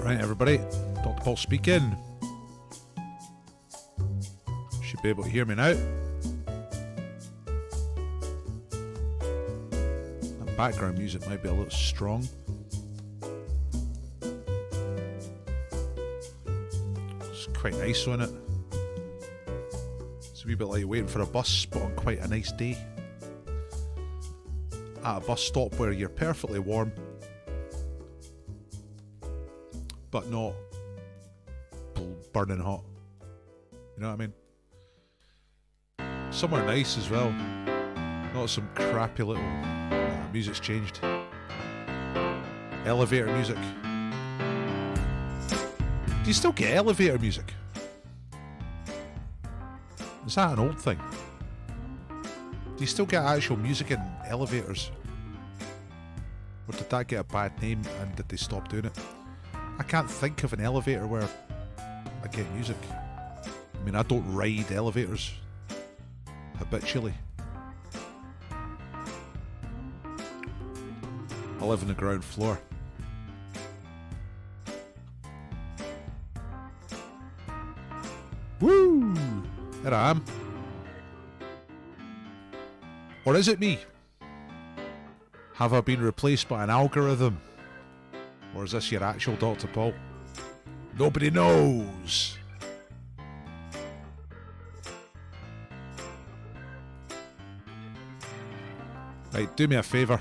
Right, everybody, Dr. Paul speaking. Should be able to hear me now. That background music might be a little strong. It's quite nice, isn't it? It's a wee bit like waiting for a bus, but on quite a nice day. At a bus stop where you're perfectly warm, but not burning hot. You know what I mean? Somewhere nice as well. Not some crappy little... music's changed. Elevator music. Do you still get elevator music? Is that an old thing? Do you still get actual music in elevators? Or did that get a bad name and did they stop doing it? I can't think of an elevator where I get music. I mean, I don't ride elevators habitually. I live on the ground floor. Woo! There I am. Or is it me? Have I been replaced by an algorithm? Or is this your actual Dr. Paul? Nobody knows. Right, do me a favour.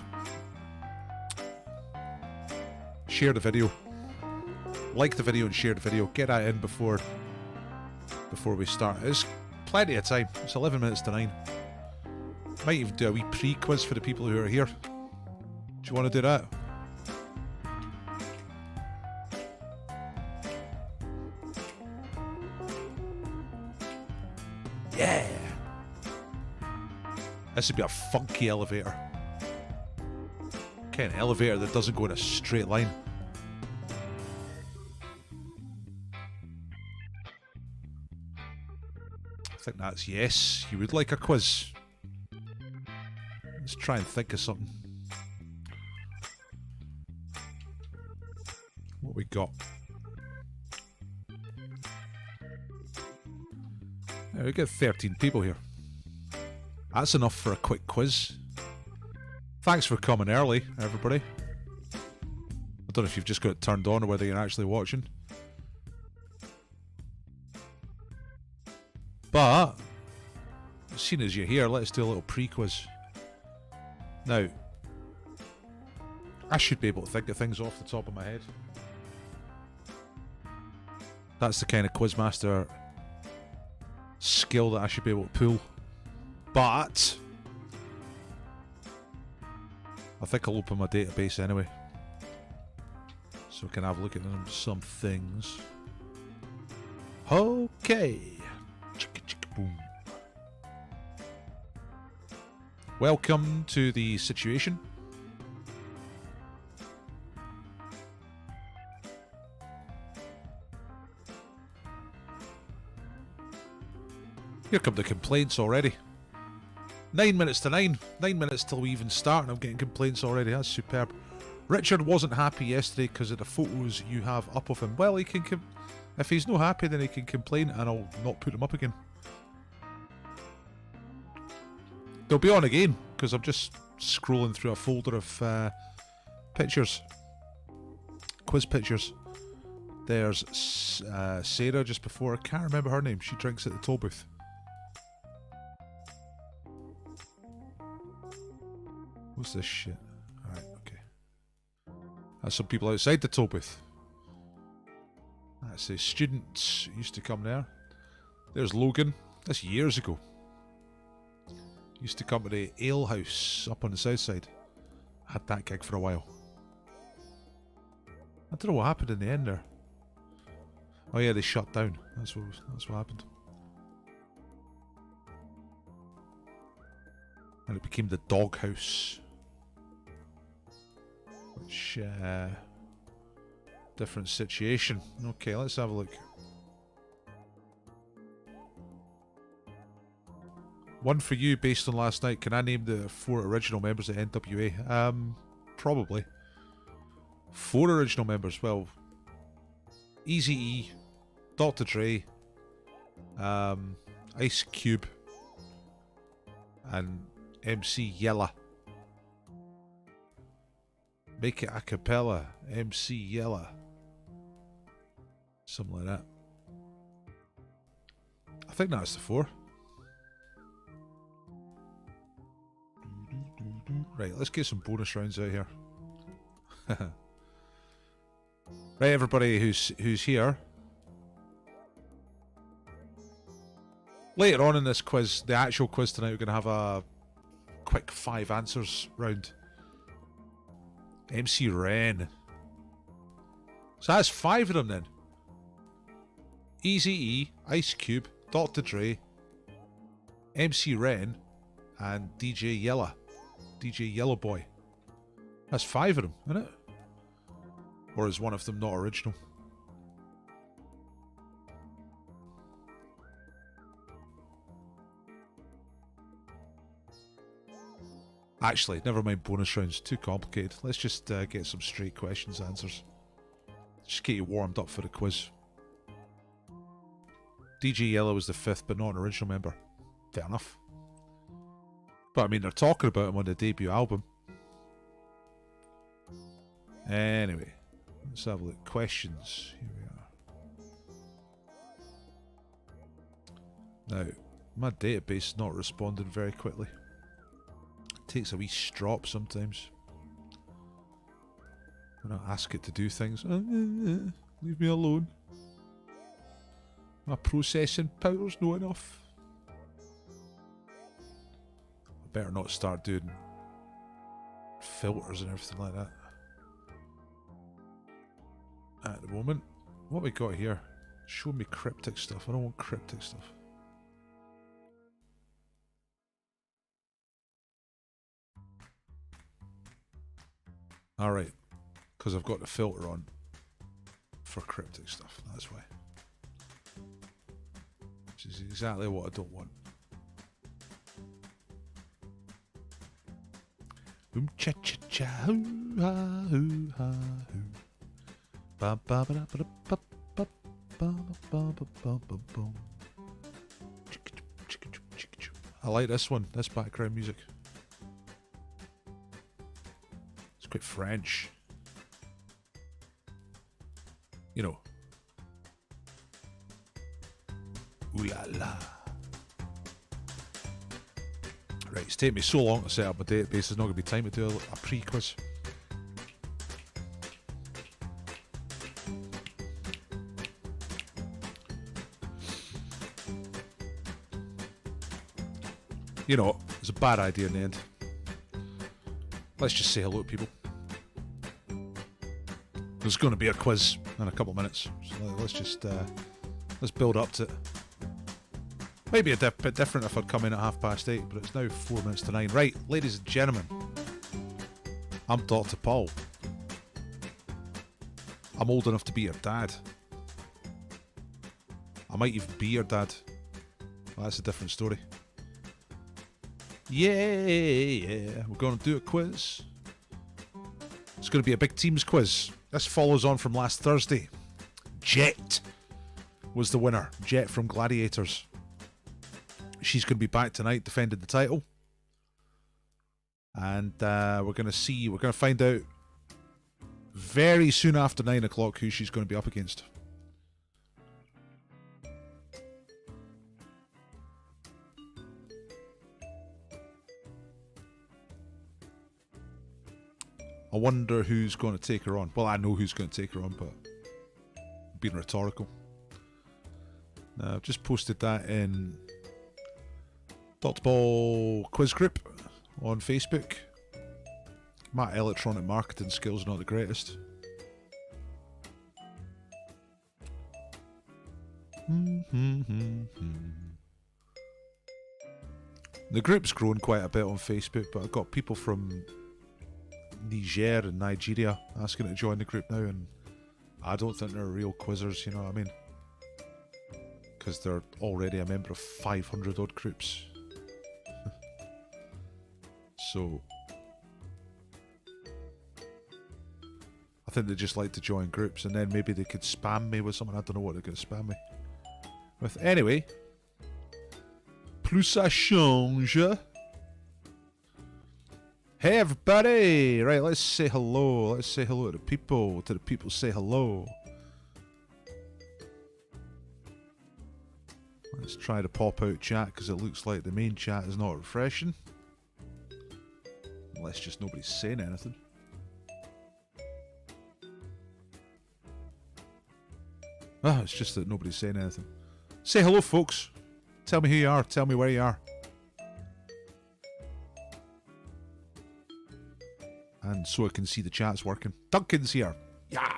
Share the video. Like the video and share the video. Get that in before we start. It's plenty of time. It's 11 minutes to 9. Might even do a wee pre-quiz for the people who are here. Do you want to do that? Yeah! This would be a funky elevator. Kind of elevator that doesn't go in a straight line. I think that's yes. You would like a quiz. Let's try and think of something. What we got? Yeah, we got 13 people here. That's enough for a quick quiz. Thanks for coming early, everybody. I don't know if you've just got it turned on or whether you're actually watching. But, seeing as you're here, let's do a little pre-quiz. Now, I should be able to think of things off the top of my head. That's the kind of quizmaster skill that I should be able to pull. But I think I'll open my database anyway, so we can have a look at some things. Okay. Chicka chicka boom. Welcome to the situation. Here come the complaints already. 9 minutes to 9. 9 minutes till we even start and I'm getting complaints already. That's superb. Richard wasn't happy yesterday because of the photos you have up of him. Well, he can... if he's not happy, then he can complain and I'll not put him up again. They'll be on again because I'm just scrolling through a folder of pictures. Quiz pictures. There's Sarah just before. I can't remember her name. She drinks at the toll booth. What's this shit? Alright, okay. That's some people outside the toll booth. That's the students used to come there. There's Logan. That's years ago. Used to come to the ale house up on the south side. Had that gig for a while. I don't know what happened in the end there. Oh yeah, they shut down. That's what happened. And it became the dog house. Which, different situation. Okay, let's have a look. One for you based on last night. Can I name the 4 original members of NWA? Probably. 4 original members. Well, Eazy-E, Dr. Dre, Ice Cube, and MC Yella. Make it a cappella, MC Yella. Something like that. I think that's the 4. Right, let's get some bonus rounds out here. Right, everybody who's here. Later on in this quiz, the actual quiz tonight, we're going to have a quick 5 answers round. MC Ren. So that's 5 of them then. Eazy-E, Ice Cube, Dr. Dre, MC Ren, and DJ Yella. DJ Yellow Boy. That's 5 of them, isn't it? Or is one of them not original? Actually, never mind bonus rounds. Too complicated. Let's just get some straight questions answers. Just get you warmed up for the quiz. DJ Yellow was the 5th, but not an original member. Fair enough. But I mean, they're talking about him on the debut album. Anyway, let's have a look. Questions. Here we are. Now, my database is not responding very quickly. It takes a wee strop sometimes. When I ask it to do things, leave me alone. My processing power's not enough. I better not start doing filters and everything like that. At the moment, what we got here? Show me cryptic stuff. I don't want cryptic stuff. Alright, because I've got the filter on for cryptic stuff, that's why. Which is exactly what I don't want. Cha cha cha hoo ha hoo ha hoo. Ba ba ba ba ba ba ba ba ba ba ba. I like this one, this background music. It's quite French. You know. Ooh la la. Right, it's taken me so long to set up my database, there's not going to be time to do a pre-quiz. You know, it's a bad idea in the end. Let's just say hello to people. There's going to be a quiz in a couple of minutes, so let's just let's build up to it. Maybe a bit different if I'd come in at 8:30, but it's now 4 minutes to 9. Right, ladies and gentlemen, I'm Dr. Paul. I'm old enough to be your dad. I might even be your dad. Well, that's a different story. Yeah, we're going to do a quiz. It's going to be a big teams quiz. This follows on from last Thursday. Jet was the winner. Jet from Gladiators. She's going to be back tonight defending the title. And we're going to find out very soon after 9 o'clock who she's going to be up against. I wonder who's going to take her on. Well, I know who's going to take her on, but being rhetorical. Now, I've just posted that in Dr. Ball quiz group on Facebook. My electronic marketing skills are not the greatest. The group's grown quite a bit on Facebook, but I've got people from Niger and Nigeria asking to join the group now, and I don't think they're real quizzers, you know what I mean? Because they're already a member of 500 odd groups. So I think they just like to join groups, and then maybe they could spam me with something. I don't know what they're going to spam me with. Anyway, plus ça change. Hey everybody! Right, let's say hello. Let's say hello to the people. To the people, say hello. Let's try to pop out chat because it looks like the main chat is not refreshing. Unless just nobody's saying anything. Oh, it's just that nobody's saying anything. Say hello, folks. Tell me who you are. Tell me where you are. And so I can see the chat's working. Duncan's here. Yeah.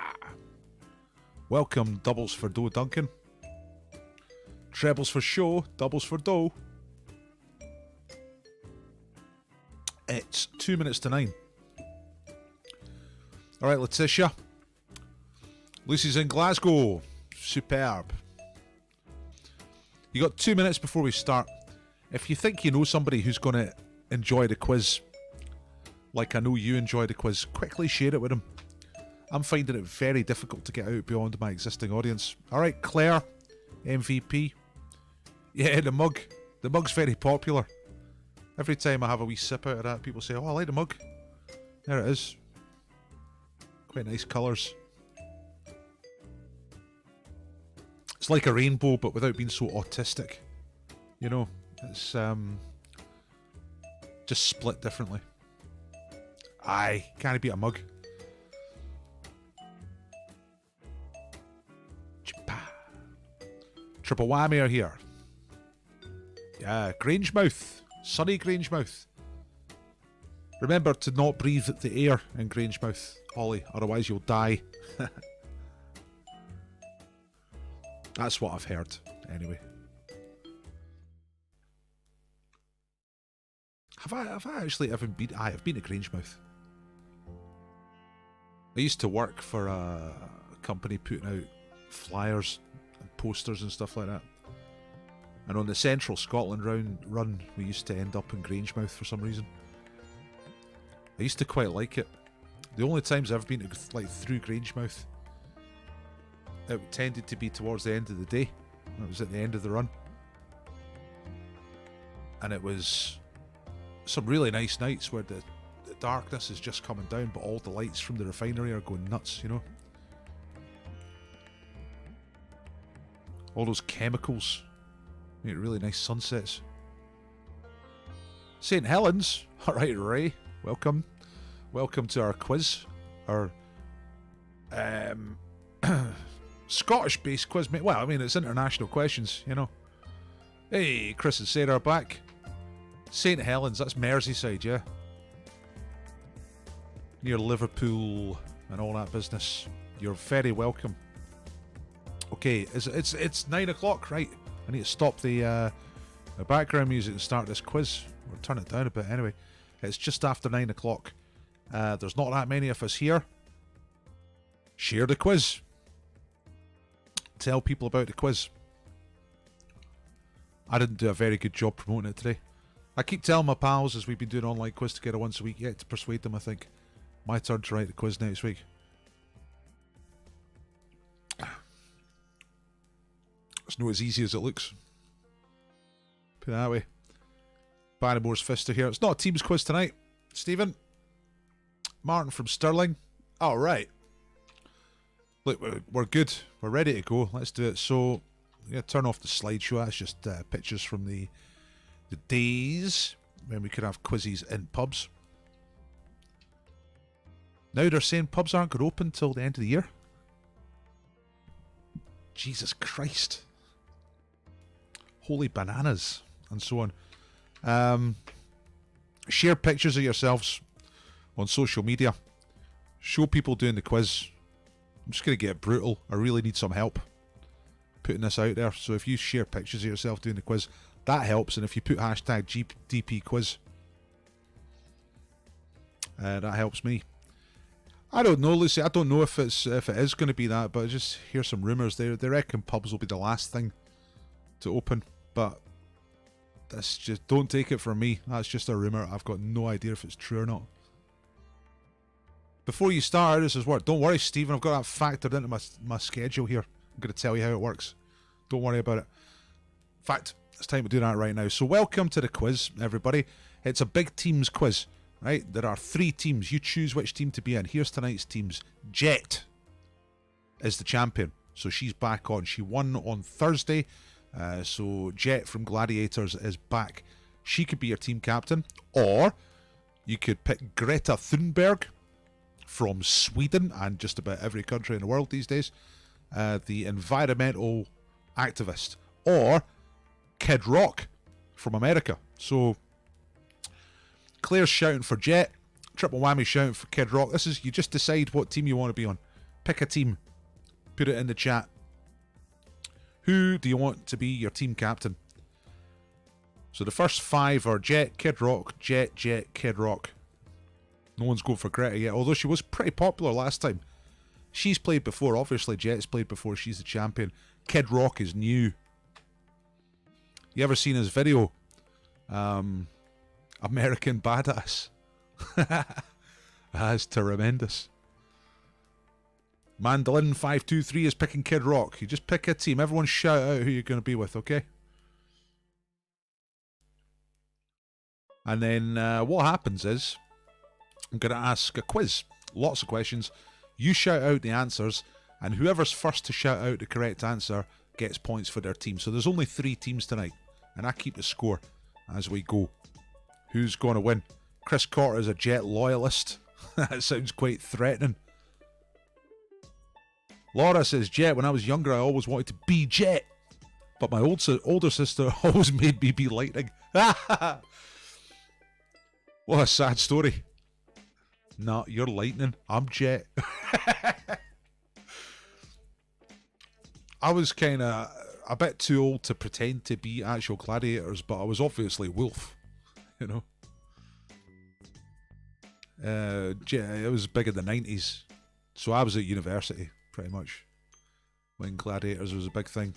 Welcome, doubles for dough, Duncan. Trebles for show, doubles for dough. It's 2 minutes to 9. Alright, Letitia. Lucy's in Glasgow. Superb. You got 2 minutes before we start. If you think you know somebody who's going to enjoy the quiz, like I know you enjoy the quiz, quickly share it with them. I'm finding it very difficult to get out beyond my existing audience. Alright, Claire, MVP. Yeah, the mug. The mug's very popular. Every time I have a wee sip out of that, people say, oh, I like the mug. There it is. Quite nice colours. It's like a rainbow, but without being so autistic. You know, it's just split differently. Aye, can't beat a mug. Triple whammy are here. Yeah, Grangemouth. Sunny Grangemouth. Remember to not breathe the air in Grangemouth, Holly, otherwise you'll die. That's what I've heard, anyway. Have I actually ever been? I've been to Grangemouth. I used to work for a company putting out flyers and posters and stuff like that. And on the Central Scotland run, we used to end up in Grangemouth for some reason. I used to quite like it. The only times I've been to, like, through Grangemouth, it tended to be towards the end of the day. It was at the end of the run. And it was some really nice nights where the darkness is just coming down, but all the lights from the refinery are going nuts, you know? All those chemicals make really nice sunsets. St. Helens. Alright, Ray. Welcome. Welcome to our quiz. Our Scottish-based quiz, mate. Well, I mean, it's international questions, you know. Hey, Chris and Sarah are back. St. Helens, that's Merseyside, yeah? Near Liverpool and all that business. You're very welcome. Okay, it's 9 o'clock, right? I need to stop the background music and start this quiz. We'll turn it down a bit anyway. It's just after 9 o'clock. There's not that many of us here. Share the quiz. Tell people about the quiz. I didn't do a very good job promoting it today. I keep telling my pals as we've been doing online quiz together once a week, yet to persuade them, I think. My turn to write the quiz next week. It's not as easy as it looks. Put it that way. Barrymore's Fister here. It's not a team's quiz tonight. Stephen. Martin from Stirling. All right. Look, we're good. We're ready to go. Let's do it. So, yeah, turn off the slideshow. That's just pictures from the days when we could have quizzes in pubs. Now they're saying pubs aren't going to open till the end of the year. Jesus Christ. Holy bananas. And so on. Share pictures of yourselves on social media. Show people doing the quiz. I'm just going to get brutal. I really need some help putting this out there. So if you share pictures of yourself doing the quiz, that helps. And if you put hashtag DP quiz, that helps me. I don't know, Lucy. I don't know if it is going to be that, but I just hear some rumours. They reckon pubs will be the last thing to open, but that's just, don't take it from me. That's just a rumour. I've got no idea if it's true or not. Before you start, this is what. Don't worry, Stephen. I've got that factored into my schedule here. I'm going to tell you how it works. Don't worry about it. In fact, it's time to do that right now. So welcome to the quiz, everybody. It's a big teams quiz, right? There are 3 teams. You choose which team to be in. Here's tonight's teams. Jet is the champion. So she's back on. She won on Thursday. So Jet from Gladiators is back. She could be your team captain. Or you could pick Greta Thunberg from Sweden and just about every country in the world these days. The environmental activist. Or Kid Rock from America. So Claire's shouting for Jet. Triple Whammy shouting for Kid Rock. This is, you just decide what team you want to be on. Pick a team. Put it in the chat. Who do you want to be your team captain? So the first 5 are Jet, Kid Rock, Jet, Kid Rock. No one's going for Greta yet, although she was pretty popular last time. She's played before, obviously. Jet's played before. She's the champion. Kid Rock is new. You ever seen his video? American Badass. That's tremendous. Mandolin 523 is picking Kid Rock. You just pick a team. Everyone shout out who you're going to be with, okay? And then what happens is I'm going to ask a quiz. Lots of questions. You shout out the answers, and whoever's first to shout out the correct answer gets points for their team. So there's only 3 teams tonight, and I keep the score as we go. Who's going to win? Chris Cotter is a Jet loyalist. That sounds quite threatening. Laura says, Jet, when I was younger, I always wanted to be Jet. But my older sister always made me be Lightning. What a sad story. Nah, you're Lightning. I'm Jet. I was kind of a bit too old to pretend to be actual gladiators, but I was obviously Wolf. You know? It was big in the 90s. So I was at university, pretty much, when Gladiators was a big thing.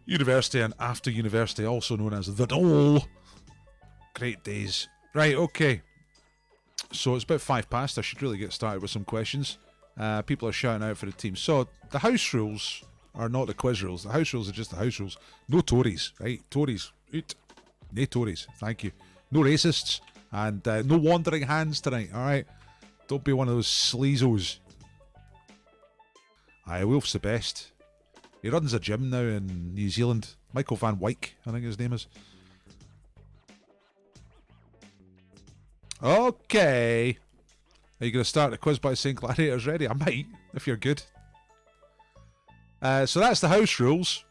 University and after university, also known as the Dole. Great days. Right, okay. So it's about 5 past. I should really get started with some questions. People are shouting out for the team. So the house rules are not the quiz rules. The house rules are just the house rules. No Tories, right? Tories. No Tories. Thank you. No racists. And no wandering hands tonight, alright? Don't be one of those sleazos. Aye, Wolf's the best. He runs a gym now in New Zealand. Michael Van Wyk, I think his name is. Okay. Are you going to start the quiz by saying Gladiator's ready? I might, if you're good. So that's the house rules.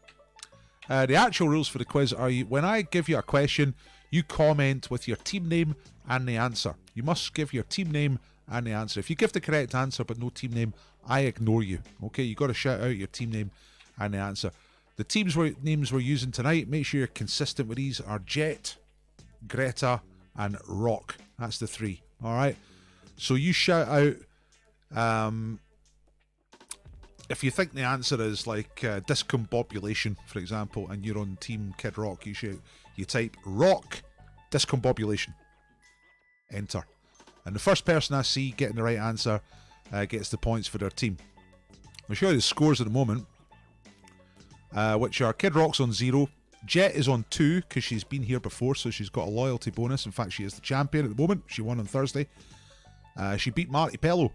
The actual rules for the quiz are, when I give you a question, you comment with your team name and the answer. You must give your team name and the answer. If you give the correct answer but no team name, I ignore you. Okay, you got to shout out your team name and the answer. The names we're using tonight, make sure you're consistent with these, are Jet, Greta, and Rock. That's the 3. All right. So you shout out. If you think the answer is like discombobulation, for example, and you're on Team Kid Rock, you type Rock discombobulation. Enter. And the first person I see getting the right answer gets the points for their team. I'll show you the scores at the moment, which are Kid Rock's on 0. Jet is on 2 because she's been here before, so she's got a loyalty bonus. In fact, she is the champion at the moment. She won on Thursday. She beat Marti Pellow.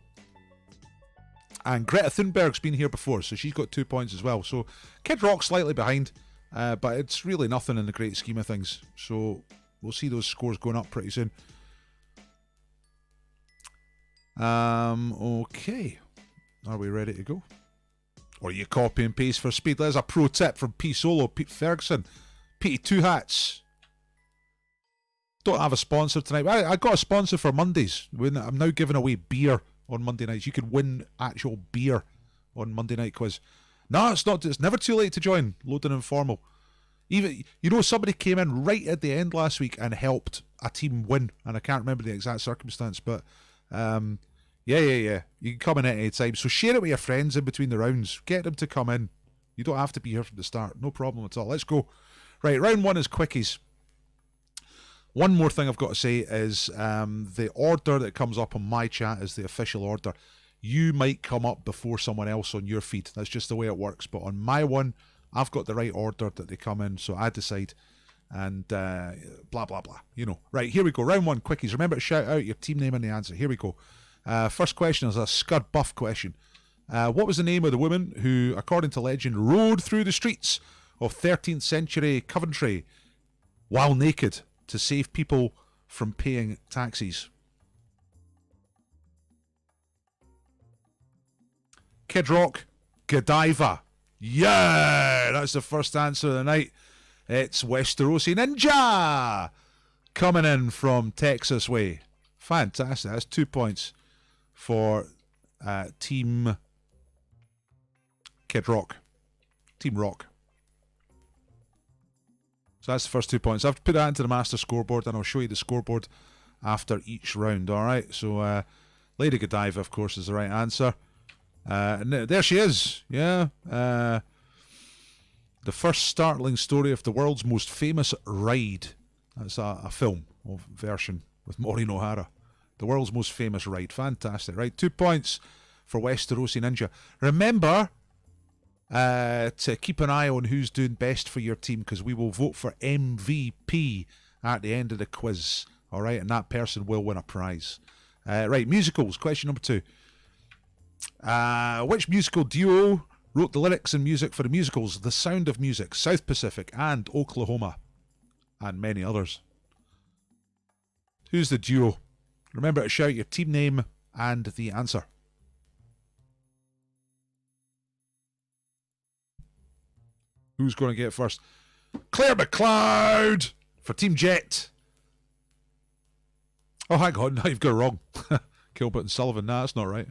And Greta Thunberg's been here before, so she's got 2 points as well. So Kid Rock's slightly behind, but it's really nothing in the great scheme of things. So we'll see those scores going up pretty soon. Okay. Are we ready to go? Or you copy and paste for speed? There's a pro tip from P Solo, Pete Ferguson. Pete Two Hats. Don't have a sponsor tonight. I got a sponsor for Mondays. I'm now giving away beer on Monday nights. You can win actual beer on Monday night quiz. No, it's not. It's never too late to join. Loaded and Informal. Even, somebody came in right at the end last week and helped a team win, and I can't remember the exact circumstance, but yeah. You can come in at any time. So share it with your friends in between the rounds. Get them to come in. You don't have to be here from the start. No problem at all. Let's go. Right, round 1 is quickies. One more thing I've got to say is the order that comes up on my chat is the official order. You might come up before someone else on your feed. That's just the way it works. But on my one, I've got the right order that they come in, so I decide. And blah, blah, blah. You know. Right, here we go. Round one, quickies. Remember to shout out your team name and the answer. Here we go. First question is a Scud Buff question. What was the name of the woman who, according to legend, rode through the streets of 13th century Coventry while naked to save people from paying taxis? Kid Rock, Godiva. Yeah, that's the first answer of the night. It's Westerosi Ninja coming in from Texas way. Fantastic. That's 2 points for Team Kid Rock. Team Rock. So that's the first 2 points. I've put that into the master scoreboard, and I'll show you the scoreboard after each round. All right. So Lady Godiva, of course, is the right answer. And there she is. Yeah. The first startling story of the world's most famous ride. That's a film version with Maureen O'Hara. The world's most famous ride. Fantastic. Right. 2 points for Westerosi Ninja. Remember to keep an eye on who's doing best for your team, because we will vote for MVP at the end of the quiz. All right. And that person will win a prize. Right. Musicals. Question number 2. Which musical duo wrote the lyrics and music for the musicals The Sound of Music, South Pacific, and Oklahoma, and many others? Who's the duo? Remember to shout your team name and the answer. Who's going to get it first? Claire McLeod for Team Jet. Oh, hang on, now you've got it wrong. Gilbert and Sullivan. Nah, that's not right.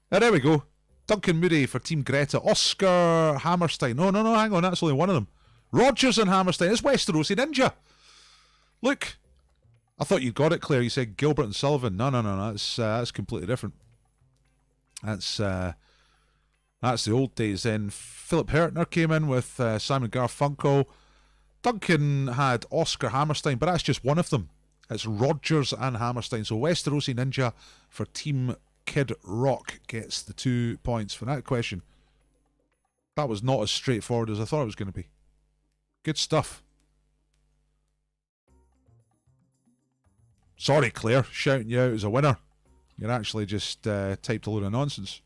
There we go. Duncan Moody for Team Greta. Oscar Hammerstein. No, hang on. That's only one of them. Rogers and Hammerstein. It's Westerosi Ninja. Look. I thought you got it, Claire. You said Gilbert and Sullivan. No. That's completely different. That's the old days. Then Philip Hertner came in with Simon Garfunkel. Duncan had Oscar Hammerstein, but that's just one of them. It's Rogers and Hammerstein. So Westerosi Ninja for Team Kid Rock gets the 2 points for that question. That was not as straightforward as I thought it was going to be. Good stuff. Sorry, Claire, shouting you out as a winner. You're actually just typed a load of nonsense.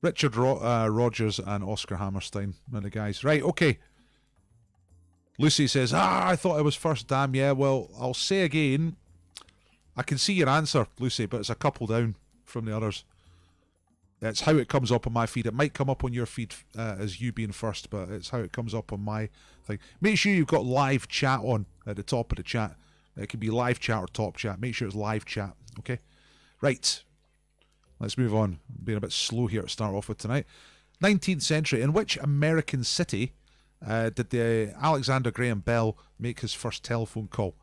Richard Rogers and Oscar Hammerstein are the guys. Right, okay. Lucy says, I thought I was first. Damn, yeah. Well, I'll say again, I can see your answer, Lucy, but it's a couple down from the others. It's how it comes up on my feed. It might come up on your feed as you being first, but it's how it comes up on my thing. Make sure you've got live chat on at the top of the chat. It can be live chat or top chat. Make sure it's live chat, okay? Right. Let's move on. I'm being a bit slow here to start off with tonight. 19th century. In which American city did the Alexander Graham Bell make his first telephone call?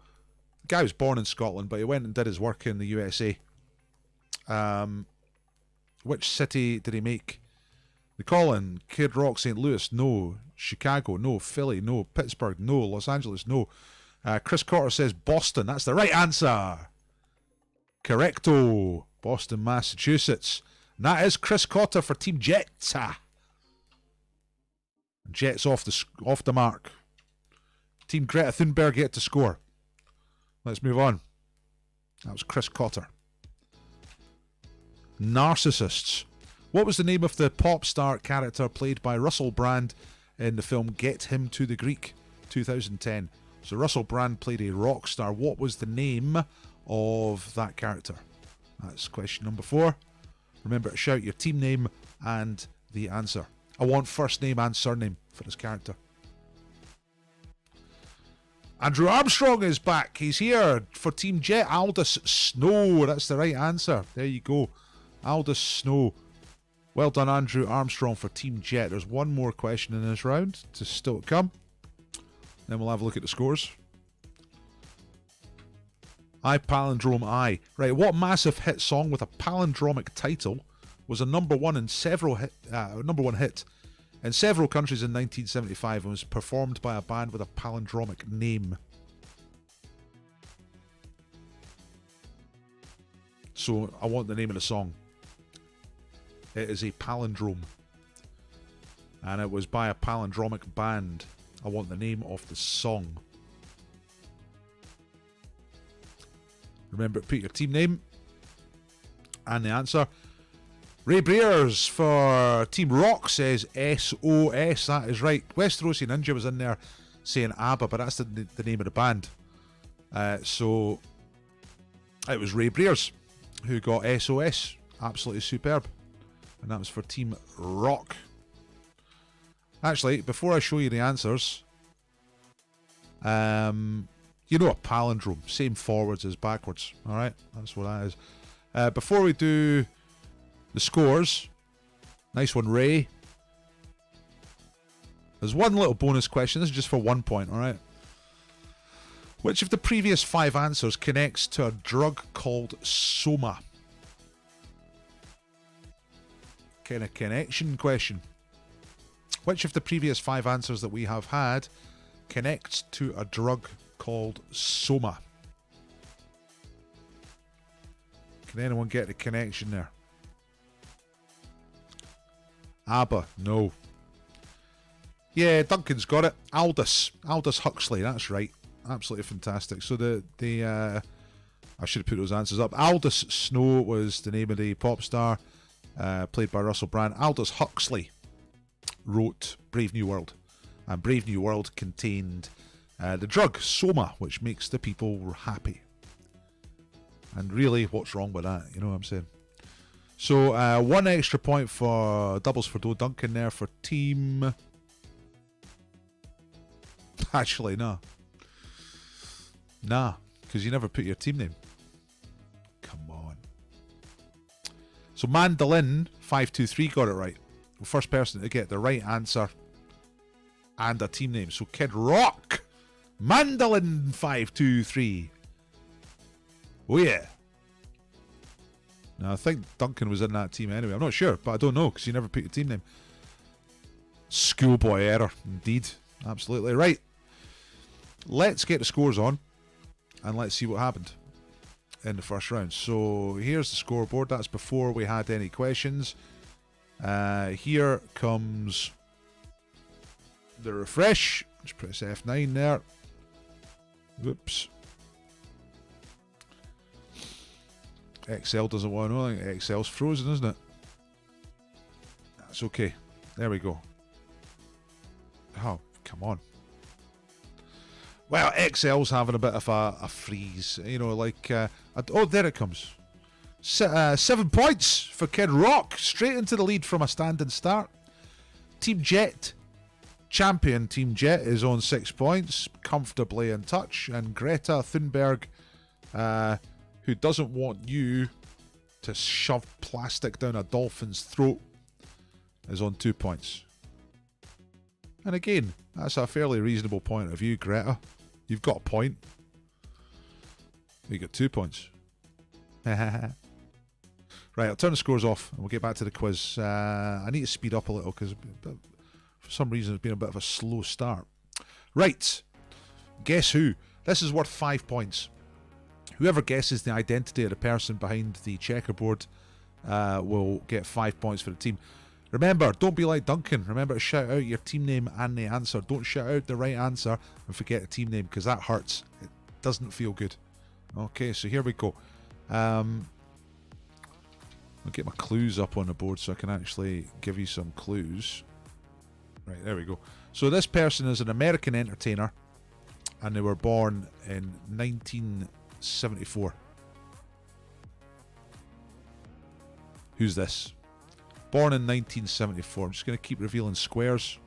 The guy was born in Scotland, but he went and did his work in the USA. Which city did he make the call in? Kid Rock, St. Louis, no. Chicago, no. Philly, no. Pittsburgh, no. Los Angeles, no. Chris Cotter says Boston. That's the right answer. Correcto. Boston, Massachusetts. And that is Chris Cotter for Team Jets. Jets off the mark. Team Greta Thunberg yet to score. Let's move on. That was Chris Cotter. Narcissists. What was the name of the pop star character played by Russell Brand in the film Get Him to the Greek, 2010? So Russell Brand played a rock star. What was the name of that character? That's question number 4. Remember to shout your team name and the answer. I want first name and surname for this character. Andrew Armstrong is back. He's here for Team Jet. Aldous Snow. That's the right answer. There you go. Aldous Snow. Well done, Andrew Armstrong for Team Jet. There's one more question in this round to still come. Then we'll have a look at the scores. I palindrome I. Right, what massive hit song with a palindromic title was a number one hit in several countries in 1975 and was performed by a band with a palindromic name. So I want the name of the song. It is a palindrome. And it was by a palindromic band. I want the name of the song. Remember, put your team name and the answer. Ray Breers for Team Rock says SOS. That is right. Westerosi Ninja was in there saying ABBA, but that's the name of the band. So it was Ray Breers who got SOS. Absolutely superb. And that was for Team Rock. Actually, before I show you the answers, you know a palindrome. Same forwards as backwards. Alright, that's what that is. Before we do the scores, nice one, Ray. There's one little bonus question. This is just for 1 point, alright? Which of the previous 5 answers connects to a drug called Soma? Kind of connection question. Which of the previous 5 answers that we have had connects to a drug called Soma? Can anyone get the connection there? ABBA, no. Yeah, Duncan's got it. Aldous Huxley, that's right. Absolutely fantastic. So I should have put those answers up. Aldous Snow was the name of the pop star, played by Russell Brand. Aldous Huxley wrote Brave New World, and Brave New World contained the drug Soma, which makes the people happy. And really, what's wrong with that? You know what I'm saying? So 1 extra point for doubles for Doe Duncan there for team. Actually, nah, because you never put your team name. Come on. So Mandolin 523 got it right. First person to get the right answer and a team name. So Kid Rock, Mandolin 523. Oh yeah. Now I think Duncan was in that team anyway. I'm not sure, but I don't know because you never put your team name. Schoolboy error, indeed. Absolutely right. Let's get the scores on and let's see what happened in the first round. So here's the scoreboard. That's before we had any questions. Here comes the refresh. Just press F9 there. Whoops. Excel doesn't want to know. I think Excel's frozen, isn't it? That's okay. There we go. Oh, come on. Well, Excel's having a bit of a freeze. You know, like... oh, there it comes. 7 points for Kid Rock. Straight into the lead from a standing start. Team Jet, champion Team Jet, is on 6 points. Comfortably in touch. And Greta Thunberg, who doesn't want you to shove plastic down a dolphin's throat, is on 2 points. And again, that's a fairly reasonable point of view, Greta. You've got a point. You got 2 points. Right, I'll turn the scores off and we'll get back to the quiz. I need to speed up a little because for some reason it's been a bit of a slow start. Right, guess who? This is worth 5 points. Whoever guesses the identity of the person behind the checkerboard will get 5 points for the team. Remember, don't be like Duncan. Remember to shout out your team name and the answer. Don't shout out the right answer and forget the team name because that hurts. It doesn't feel good. Okay, so here we go. I'll get my clues up on the board so I can actually give you some clues. Right, there we go. So this person is an American entertainer and they were born in 1974. Who's this? Born in 1974. I'm just going to keep revealing squares.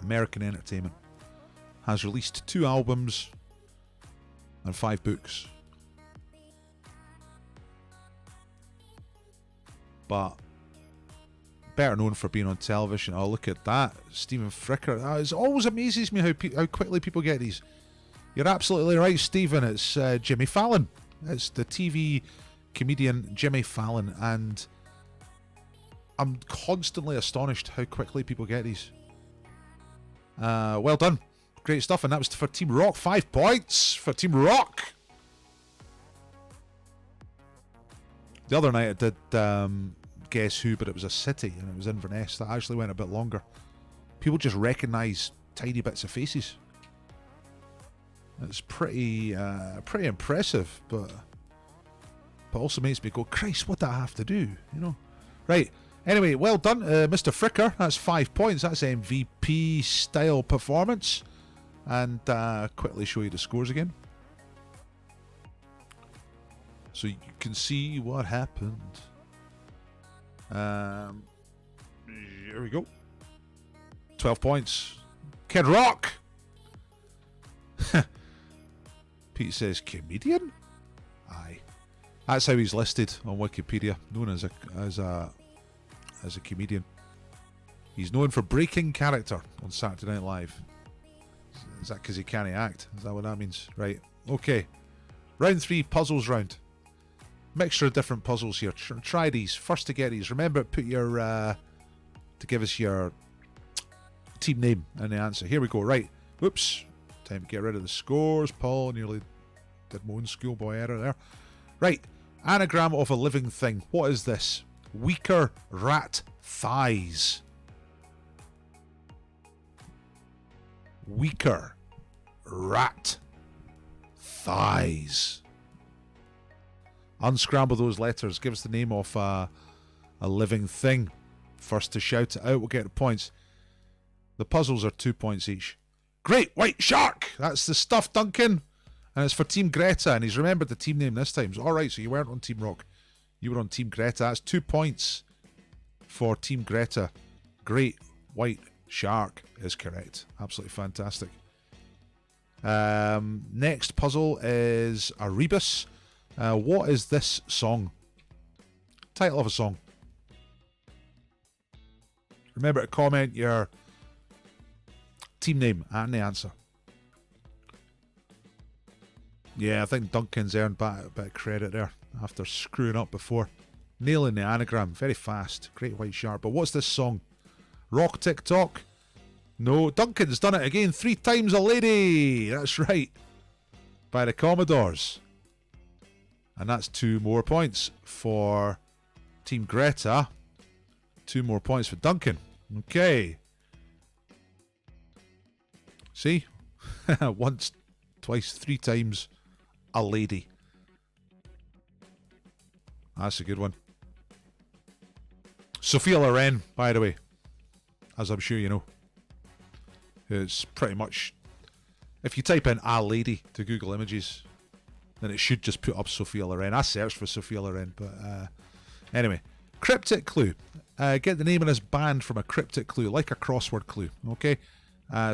American entertainment. Has released 2 albums and 5 books. But better known for being on television. Oh, look at that. Stephen Fricker. It always amazes me how quickly people get these. You're absolutely right, Stephen. It's Jimmy Fallon. It's the TV comedian Jimmy Fallon. And I'm constantly astonished how quickly people get these. Well done. Great stuff. And that was for Team Rock. 5 points for Team Rock. The other night I did Guess Who, but it was a city and it was Inverness. That actually went a bit longer. People just recognise tiny bits of faces. It's pretty impressive, but also makes me go, Christ, what do I have to do? You know? Right. Anyway, well done, Mr. Fricker. That's 5 points. That's MVP style performance. And quickly show you the scores again, so you can see what happened. Here we go. 12 points. Kid Rock. Pete says comedian. Aye, that's how he's listed on Wikipedia, known as a comedian. He's known for breaking character on Saturday Night Live. Is that because he can't act? Is that what that means? Right. Okay. Round 3, puzzles round. Mixture of different puzzles here. Try these. First to get these. Remember, put your to give us your team name and the answer. Here we go. Right. Whoops. Time to get rid of the scores. Paul nearly did my own schoolboy error there. Right. Anagram of a living thing. What is this? Weaker rat thighs. Weaker rat thighs. Unscramble those letters. Give us the name of a living thing. First to shout it out will get the points. The puzzles are 2 points each. Great white shark. That's the stuff, Duncan. And it's for Team Greta. And he's remembered the team name this time. Alright, so you weren't on Team Rock. You were on Team Greta. That's 2 points for Team Greta. Great white shark is correct. Absolutely fantastic. Next puzzle is a rebus. What is this song? Title of a song. Remember to comment your team name and the answer. Yeah, I think Duncan's earned a bit of credit there after screwing up before. Nailing the anagram very fast. Great white shark. But what's this song? Rock TikTok? No, Duncan's done it again. 3 times a lady. That's right. By the Commodores. And that's 2 more points for Team Greta. 2 more points for Duncan. Okay. See? Once, twice, 3 times a lady. That's a good one. Sophia Loren, by the way. As I'm sure you know. It's pretty much, if you type in a lady to Google Images, then it should just put up Sophia Loren. I searched for Sophia Loren, but anyway. Cryptic clue. Get the name of this band from a cryptic clue, like a crossword clue. Okay?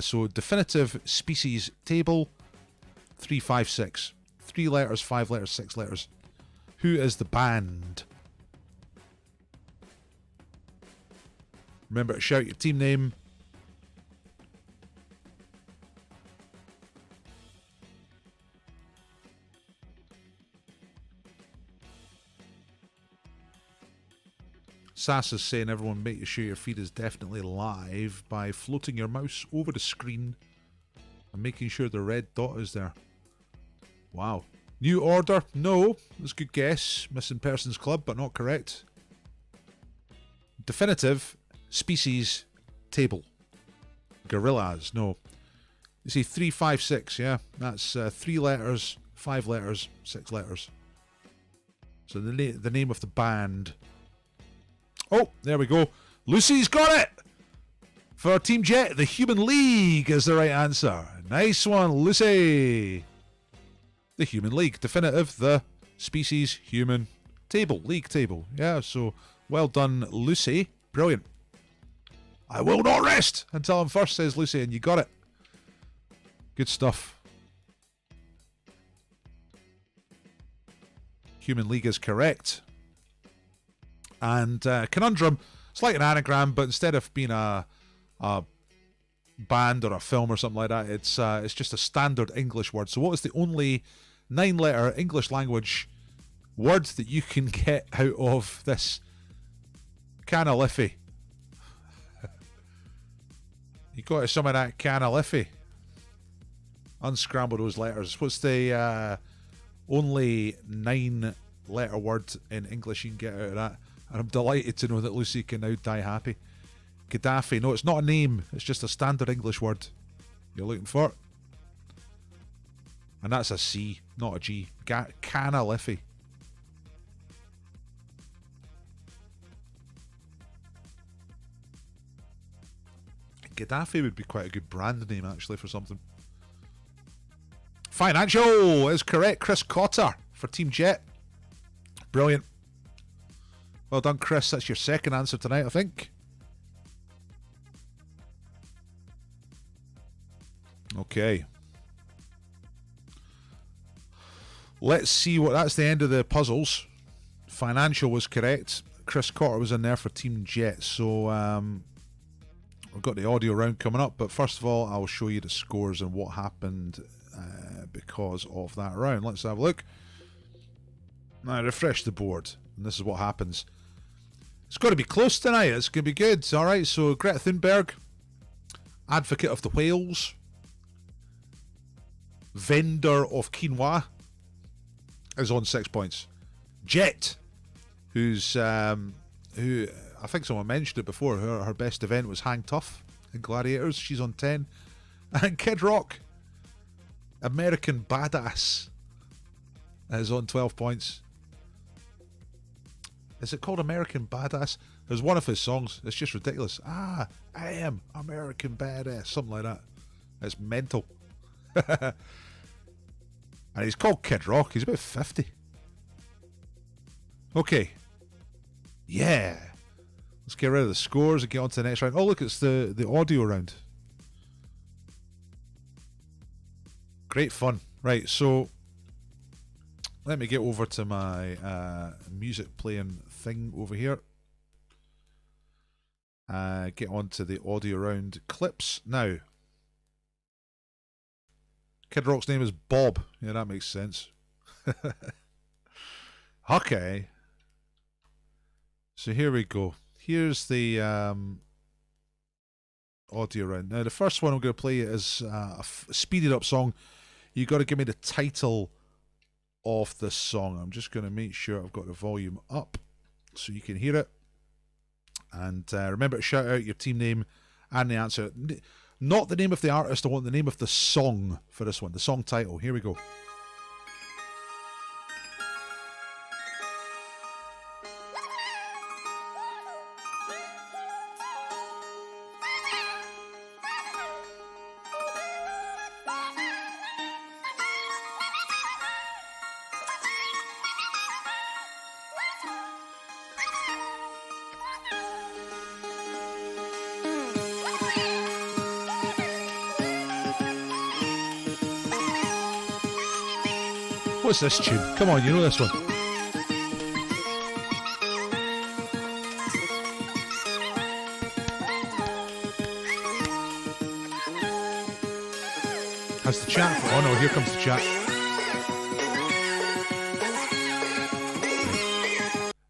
So definitive species table 3, 5, 6. 3 letters, 5 letters, 6 letters. Who is the band? Remember to shout your team name. Sass is saying everyone make sure your feed is definitely live by floating your mouse over the screen and making sure the red dot is there. Wow. New order? No. That's a good guess. Missing Persons Club, but not correct. Definitive species table. Gorillas? No. You see 3, 5, 6, yeah? That's 3 letters, 5 letters, 6 letters. So the name of the band. Oh, there we go. Lucy's got it! For Team Jet, the Human League is the right answer. Nice one, Lucy. The Human League. Definitive, the species human table. League table. Yeah, so well done, Lucy. Brilliant. I will not rest until I'm first, says Lucy, and you got it. Good stuff. Human League is correct. And conundrum, it's like an anagram, but instead of being a band or a film or something like that, it's just a standard English word. So what is the only 9-letter English language word that you can get out of this Canna Liffey. You got to some of that Canna Liffey. Unscramble those letters. What's the only 9-letter word in English you can get out of that? And I'm delighted to know that Lucy can now die happy. Gaddafi. No, it's not a name. It's just a standard English word you're looking for. And that's a C, not a G. Canna Liffey. Gaddafi would be quite a good brand name, actually, for something. Financial is correct. Chris Cotter for Team Jet. Brilliant. Well done, Chris. That's your second answer tonight, I think. Okay. Let's see what... That's the end of the puzzles. Financial was correct. Chris Cotter was in there for Team Jet. So, we've got the audio round coming up. But first of all, I'll show you the scores and what happened because of that round. Let's have a look. Now, refresh the board. And this is what happens. It's got to be close tonight. It's going to be good. All right, so Greta Thunberg, advocate of the whales, vendor of quinoa, is on 6 points. Jet, who I think someone mentioned it before, her best event was Hang Tough in Gladiators. She's on 10. And Kid Rock, American Badass, is on 12 points. Is it called American Badass? There's one of his songs. It's just ridiculous. I am American Badass. Something like that. It's mental. And he's called Kid Rock. He's about 50. Okay. Yeah. Let's get rid of the scores and get on to the next round. Oh, look, it's the audio round. Great fun. Right, so let me get over to my music playing thing over here. Get on to the audio round clips. Now, Kid Rock's name is Bob. Yeah, that makes sense. Okay. So here we go. Here's the audio round. Now, the first one I'm going to play is a speeded up song. You got to give me the title of the song. I'm just going to make sure I've got the volume up so you can hear it. And remember to shout out your team name and the answer. Not the name of the artist, I want the name of the song for this one. The song title. Here we go. What's this tune? Come on, you know this one. Has the chat? Oh no, here comes the chat.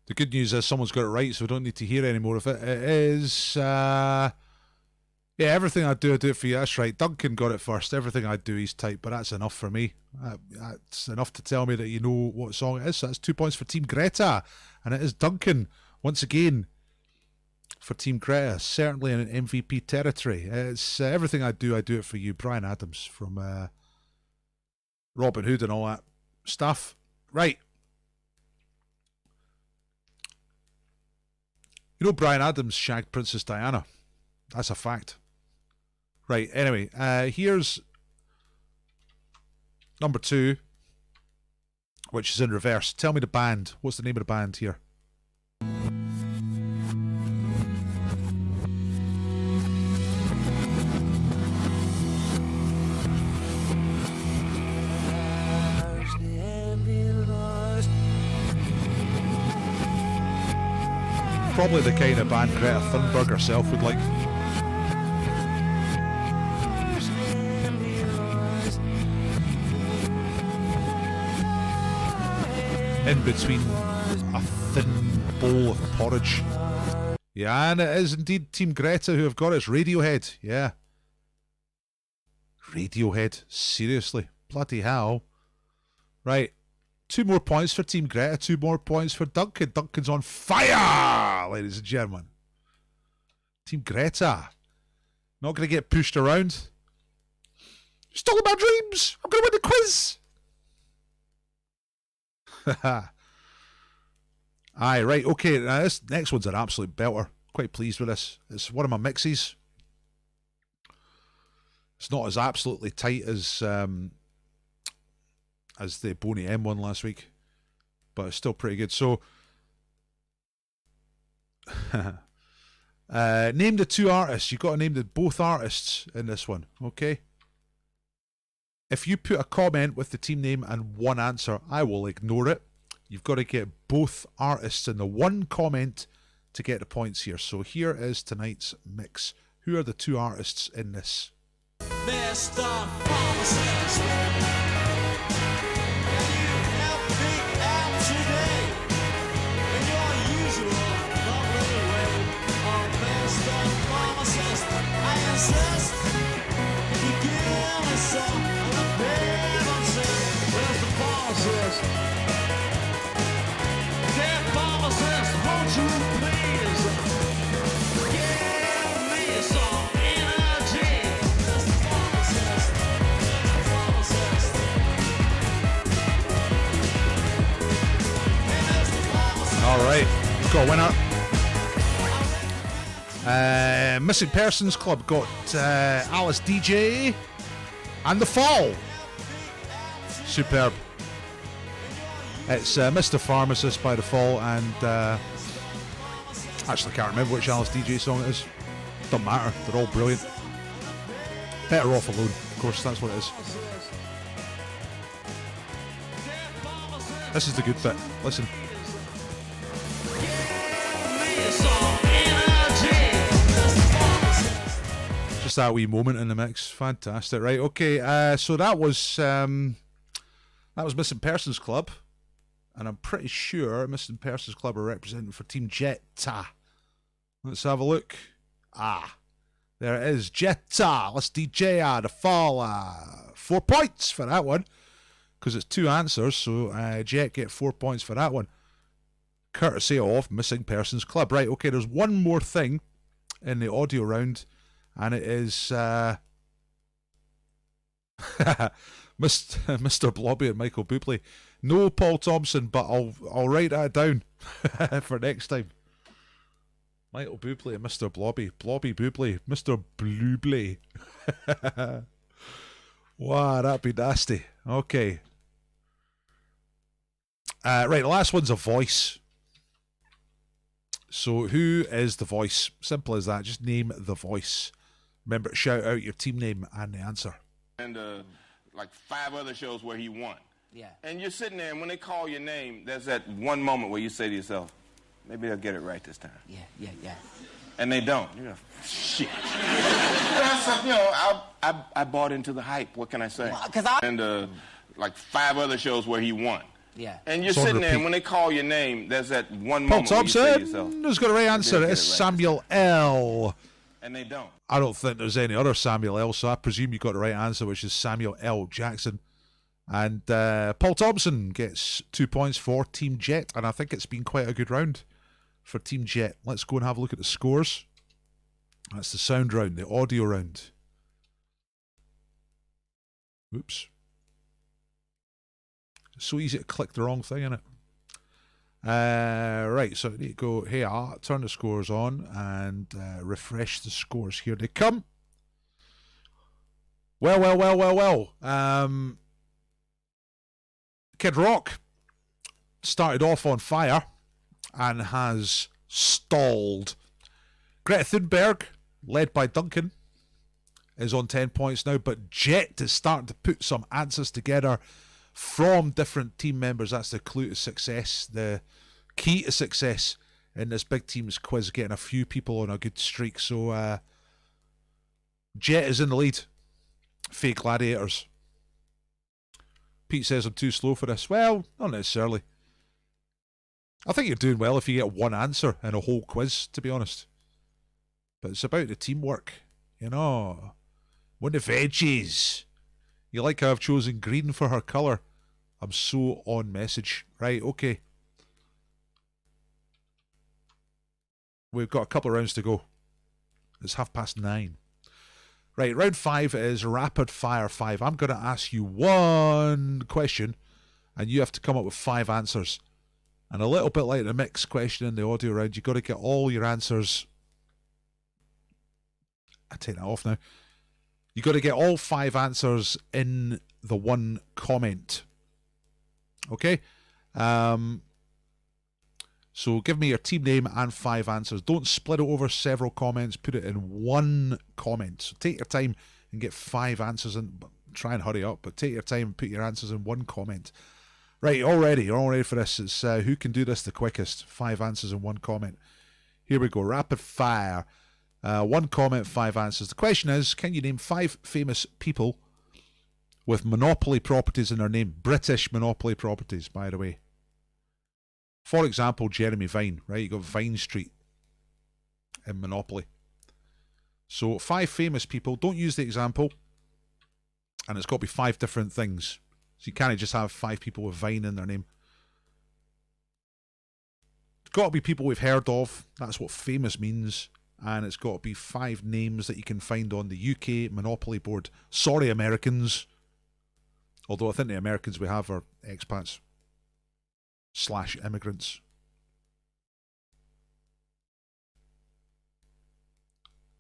The good news is someone's got it right, so we don't need to hear any more of it. It is... yeah, everything I do it for you. That's right. Duncan got it first. Everything I do, he's typed, but that's enough for me. That's enough to tell me that you know what song it is. So that's 2 points for Team Greta. And it is Duncan, once again, for Team Greta. Certainly in an MVP territory. It's everything I do it for you. Brian Adams from Robin Hood and all that stuff. Right. You know Brian Adams shagged Princess Diana. That's a fact. Right, anyway, here's number 2, which is in reverse. Tell me the band. What's the name of the band here? Probably the kind of band Greta Thunberg herself would like. In between a thin bowl of porridge Yeah, and it is indeed Team Greta who have got it. It's Radiohead. Yeah. Radiohead. Seriously. Bloody hell. Right. 2 more points for Team Greta. 2 more points for Duncan. Duncan's on fire, ladies and gentlemen. Team Greta. Not going to get pushed around. Stolen my dreams. I'm going to win the quiz. Aye, right, okay. Now this next one's an absolute belter. Quite pleased with this. It's one of my mixes. It's not as absolutely tight as the Boney M one last week, but it's still pretty good. So, name the 2 artists. You've got to name both artists in this one, okay? If you put a comment with the team name and 1 answer, I will ignore it. You've got to get both artists in the 1 comment to get the points here. So here is tonight's mix. Who are the 2 artists in this? Mr. Pharmacist, can you help me out today in your usual lovely way? Oh, Mr. Pharmacist, I insist you give me some of the penalty. Mr. Pharmacist, dear pharmacist, won't you please give me some energy? All right, got a winner. Missing Persons Club got Alice DJ and The Fall. Superb. It's Mr. Pharmacist by The Fall, and actually can't remember which Alice DJ song it is. Doesn't matter, they're all brilliant. Better Off Alone, of course, that's what it is. This is the good bit, listen. Just that wee moment in the mix, fantastic. Right, okay. So that was Missing Persons Club, and I'm pretty sure Missing Persons Club are representing for Team Jetta. Let's have a look. There it is, Jetta. Let's DJ The Fall. 4 points for that one, because it's 2 answers. So Jet get 4 points for that one, courtesy of Missing Persons Club. Right, okay. There's one more thing in the audio round. And it is Mr. Blobby and Michael Bublé. No Paul Thompson, but I'll write that down for next time. Michael Bublé and Mr. Blobby. Blobby Bublé. Mr. Blueblay. Wow, that'd be nasty. Okay. Right, the last one's a voice. So who is the voice? Simple as that. Just name the voice. Remember to shout out your team name and the answer. And like 5 other shows where he won. Yeah. And you're sitting there, and when they call your name, there's that one moment where you say to yourself, maybe they'll get it right this time. Yeah. And they don't. You're like, shit. That's, you know, I bought into the hype. What can I say? And like 5 other shows where he won. Yeah. And you're sitting there, and when they call your name, there's that one Paul moment where you say to Thompson yourself, has got a right answer. It's Samuel L. And they don't. I don't think there's any other Samuel L, so I presume you got the right answer, which is Samuel L. Jackson. And Paul Thompson gets 2 points for Team Jet, and I think it's been quite a good round for Team Jet. Let's go and have a look at the scores. That's the sound round, the audio round. Oops. It's so easy to click the wrong thing, isn't it? Right, so I need to go here, turn the scores on, and refresh the scores. Here they come. Well. Kid Rock started off on fire and has stalled. Greta Thunberg, led by Duncan, is on 10 points now, but Jet is starting to put some answers together from different team members. That's the clue to success, the key to success in this big team's quiz, getting a few people on a good streak. So Jet is in the lead. Fake Gladiators. Pete says I'm too slow for this. Well, not necessarily. I think you're doing well if you get one answer in a whole quiz, to be honest. But it's about the teamwork, you know. One of the veggies. You like how I've chosen green for her colour? I'm so on message. Right, okay. We've got a couple of rounds to go. It's 9:30. Right, round 5 is Rapid Fire 5. I'm going to ask you one question, and you have to come up with 5 answers. And a little bit like the mixed question in the audio round, you've got to get all your answers. I take that off now. You've got to get all 5 answers in the one comment. Okay? So give me your team name and 5 answers. Don't split it over several comments. Put it in one comment. So take your time and get 5 answers in. Try and hurry up, but take your time and put your answers in one comment. Right, you're all ready for this. It's who can do this the quickest. 5 answers in one comment. Here we go. Rapid fire. 1 comment, 5 answers. The question is, can you name 5 famous people with monopoly properties in their name? British monopoly properties, by the way. For example, Jeremy Vine, right? You got Vine Street in Monopoly. So 5 famous people. Don't use the example. And it's got to be 5 different things. So you can't just have 5 people with Vine in their name. It's got to be people we've heard of. That's what famous means. And it's got to be 5 names that you can find on the UK Monopoly board. Sorry, Americans. Although I think the Americans we have are expats / immigrants.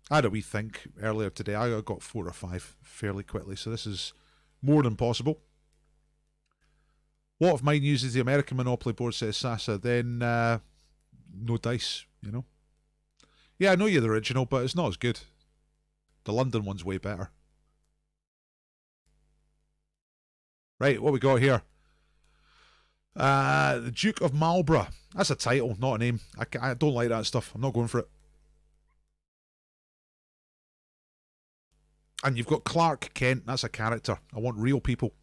I had a wee think earlier today. I got 4 or 5 fairly quickly. So this is more than possible. What if mine uses the American Monopoly board, says Sasa? Then no dice, you know. Yeah, I know you're the original, but it's not as good. The London one's way better. Right, what we got here? The Duke of Marlborough. That's a title, not a name. I don't like that stuff. I'm not going for it. And you've got Clark Kent. That's a character. I want real people.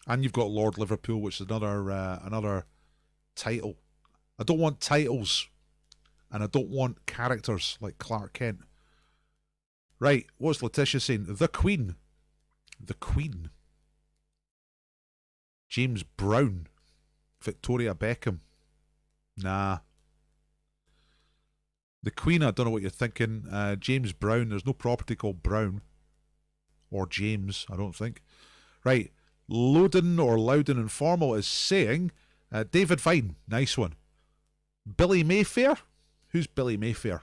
And you've got Lord Liverpool, which is another title. I don't want titles. And I don't want characters like Clark Kent. Right, what's Letitia saying? The Queen. The Queen. James Brown. Victoria Beckham. Nah. The Queen, I don't know what you're thinking. James Brown, there's no property called Brown. Or James, I don't think. Right. Loudon or Loudon Informal is saying David Vine. Nice one. Billy Mayfair? Who's Billy Mayfair?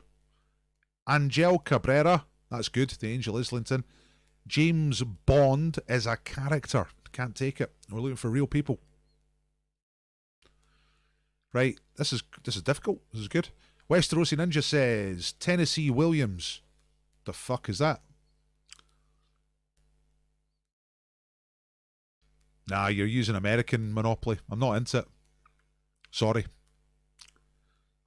Angel Cabrera. That's good. The Angel Islington. James Bond is a character. Can't take it. We're looking for real people. Right. This is difficult. This is good. Westerosi Ninja says Tennessee Williams. The fuck is that? Nah, you're using American Monopoly. I'm not into it. Sorry.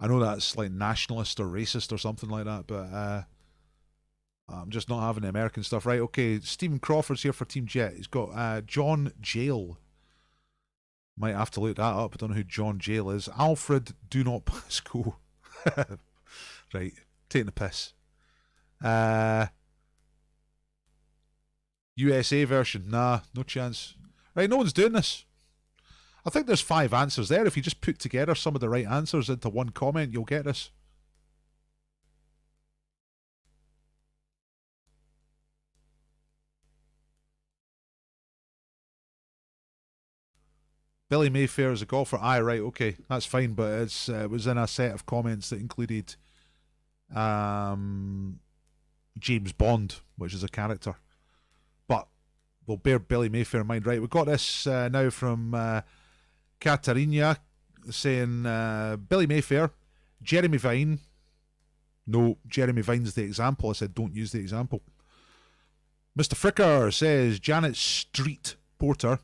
I know that's like nationalist or racist or something like that, but I'm just not having the American stuff. Right, okay. Stephen Crawford's here for Team Jet. He's got John Jail. Might have to look that up. I don't know who John Jail is. Alfred Do Not Pass Go. Right, taking the piss. USA version. Nah, no chance. Right, no one's doing this. I think there's 5 answers there. If you just put together some of the right answers into one comment, you'll get this. Billy Mayfair is a golfer. Aye, right, okay. That's fine, but it was in a set of comments that included James Bond, which is a character. But we'll bear Billy Mayfair in mind. Right, we've got this now from Katarina saying Billy Mayfair, Jeremy Vine. No, Jeremy Vine's the example. I said don't use the example. Mr. Fricker says Janet Street Porter,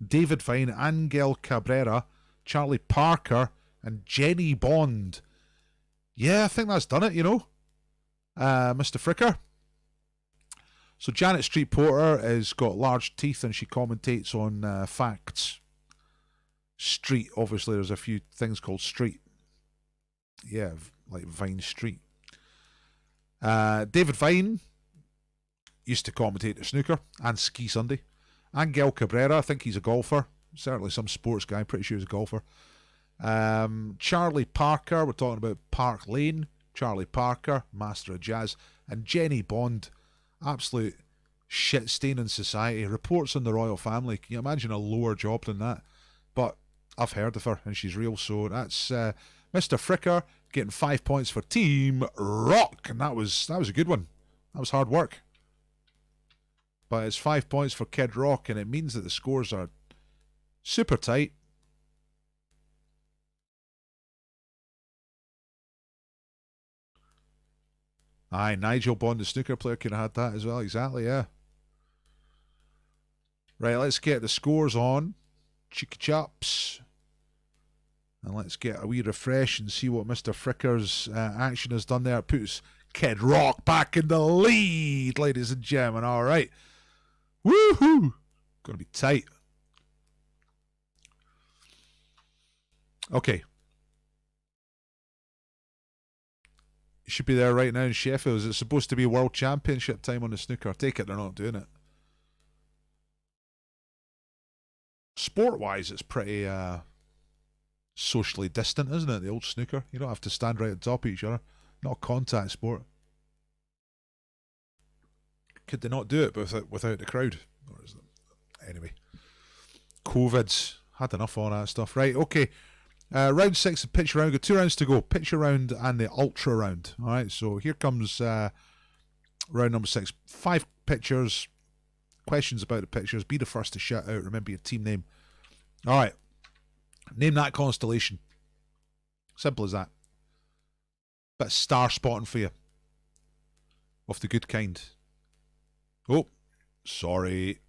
David Vine, Angel Cabrera, Charlie Parker, and Jenny Bond. Yeah, I think that's done it, you know. Mr. Fricker. So Janet Street Porter has got large teeth and she commentates on facts. Street, obviously, there's a few things called Street. Yeah, like Vine Street. David Vine used to commentate the snooker and Ski Sunday. Angel Cabrera, I think he's a golfer. Certainly some sports guy, pretty sure he's a golfer. Charlie Parker, we're talking about Park Lane. Charlie Parker, master of jazz. And Jenny Bond, absolute shit stain in society. Reports on the royal family. Can you imagine a lower job than that? But I've heard of her and she's real. So that's Mr. Fricker getting 5 points for Team Rock. And that was a good one. That was hard work. But it's 5 points for Kid Rock, and it means that the scores are super tight. Aye, Nigel Bond, the snooker player, could have had that as well. Exactly, yeah. Right, let's get the scores on. Cheeky chops. And let's get a wee refresh and see what Mr. Fricker's action has done there. Puts Kid Rock back in the lead, ladies and gentlemen. All right. Woohoo! Gonna be tight. Okay. You should be there right now in Sheffield. Is it supposed to be World Championship time on the snooker? I take it they're not doing it. Sport-wise, it's pretty socially distant, isn't it? The old snooker. You don't have to stand right on top of each other. Not a contact sport. Could they not do it without the crowd? Or is it? Anyway. COVID's had enough of all that stuff. Right, okay. Round 6 of pitch round. Got 2 rounds to go. Pitcher round and the ultra round. Alright, so here comes round number 6. 5 pitchers. Questions about the pitchers. Be the first to shout out. Remember your team name. Alright. Name that constellation. Simple as that. Bit of star spotting for you. Of the good kind. Oh, sorry.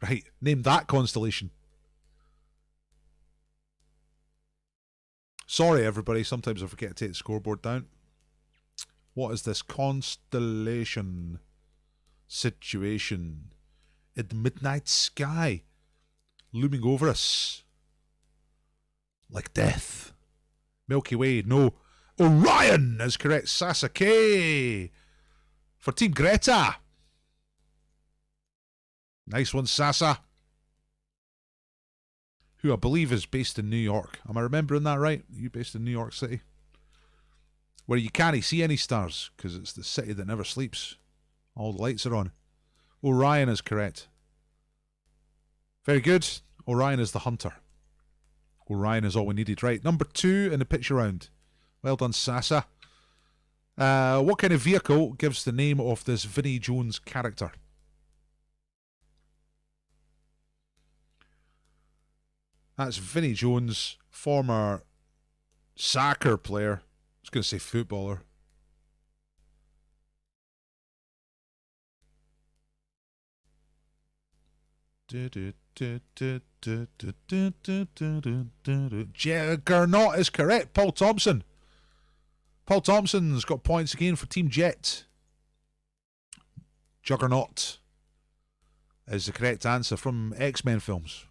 Right, name that constellation. Sorry, everybody. Sometimes I forget to take the scoreboard down. What is this constellation situation in the midnight sky looming over us like death? Milky Way, no. Orion is correct. Sasaki for Team Greta. Nice one, Sasa. Who I believe is based in New York. Am I remembering that right? Are you based in New York City? Where you can't see any stars because it's the city that never sleeps. All the lights are on. Orion is correct. Very good. Orion is the hunter. Orion is all we needed. Right, number 2 in the pitch round. Well done, Sasa. What kind of vehicle gives the name of this Vinnie Jones character? That's Vinnie Jones, former soccer player. I was going to say footballer. Juggernaut is correct. Paul Thompson. Paul Thompson's got points again for Team Jet. Juggernaut is the correct answer from X-Men films.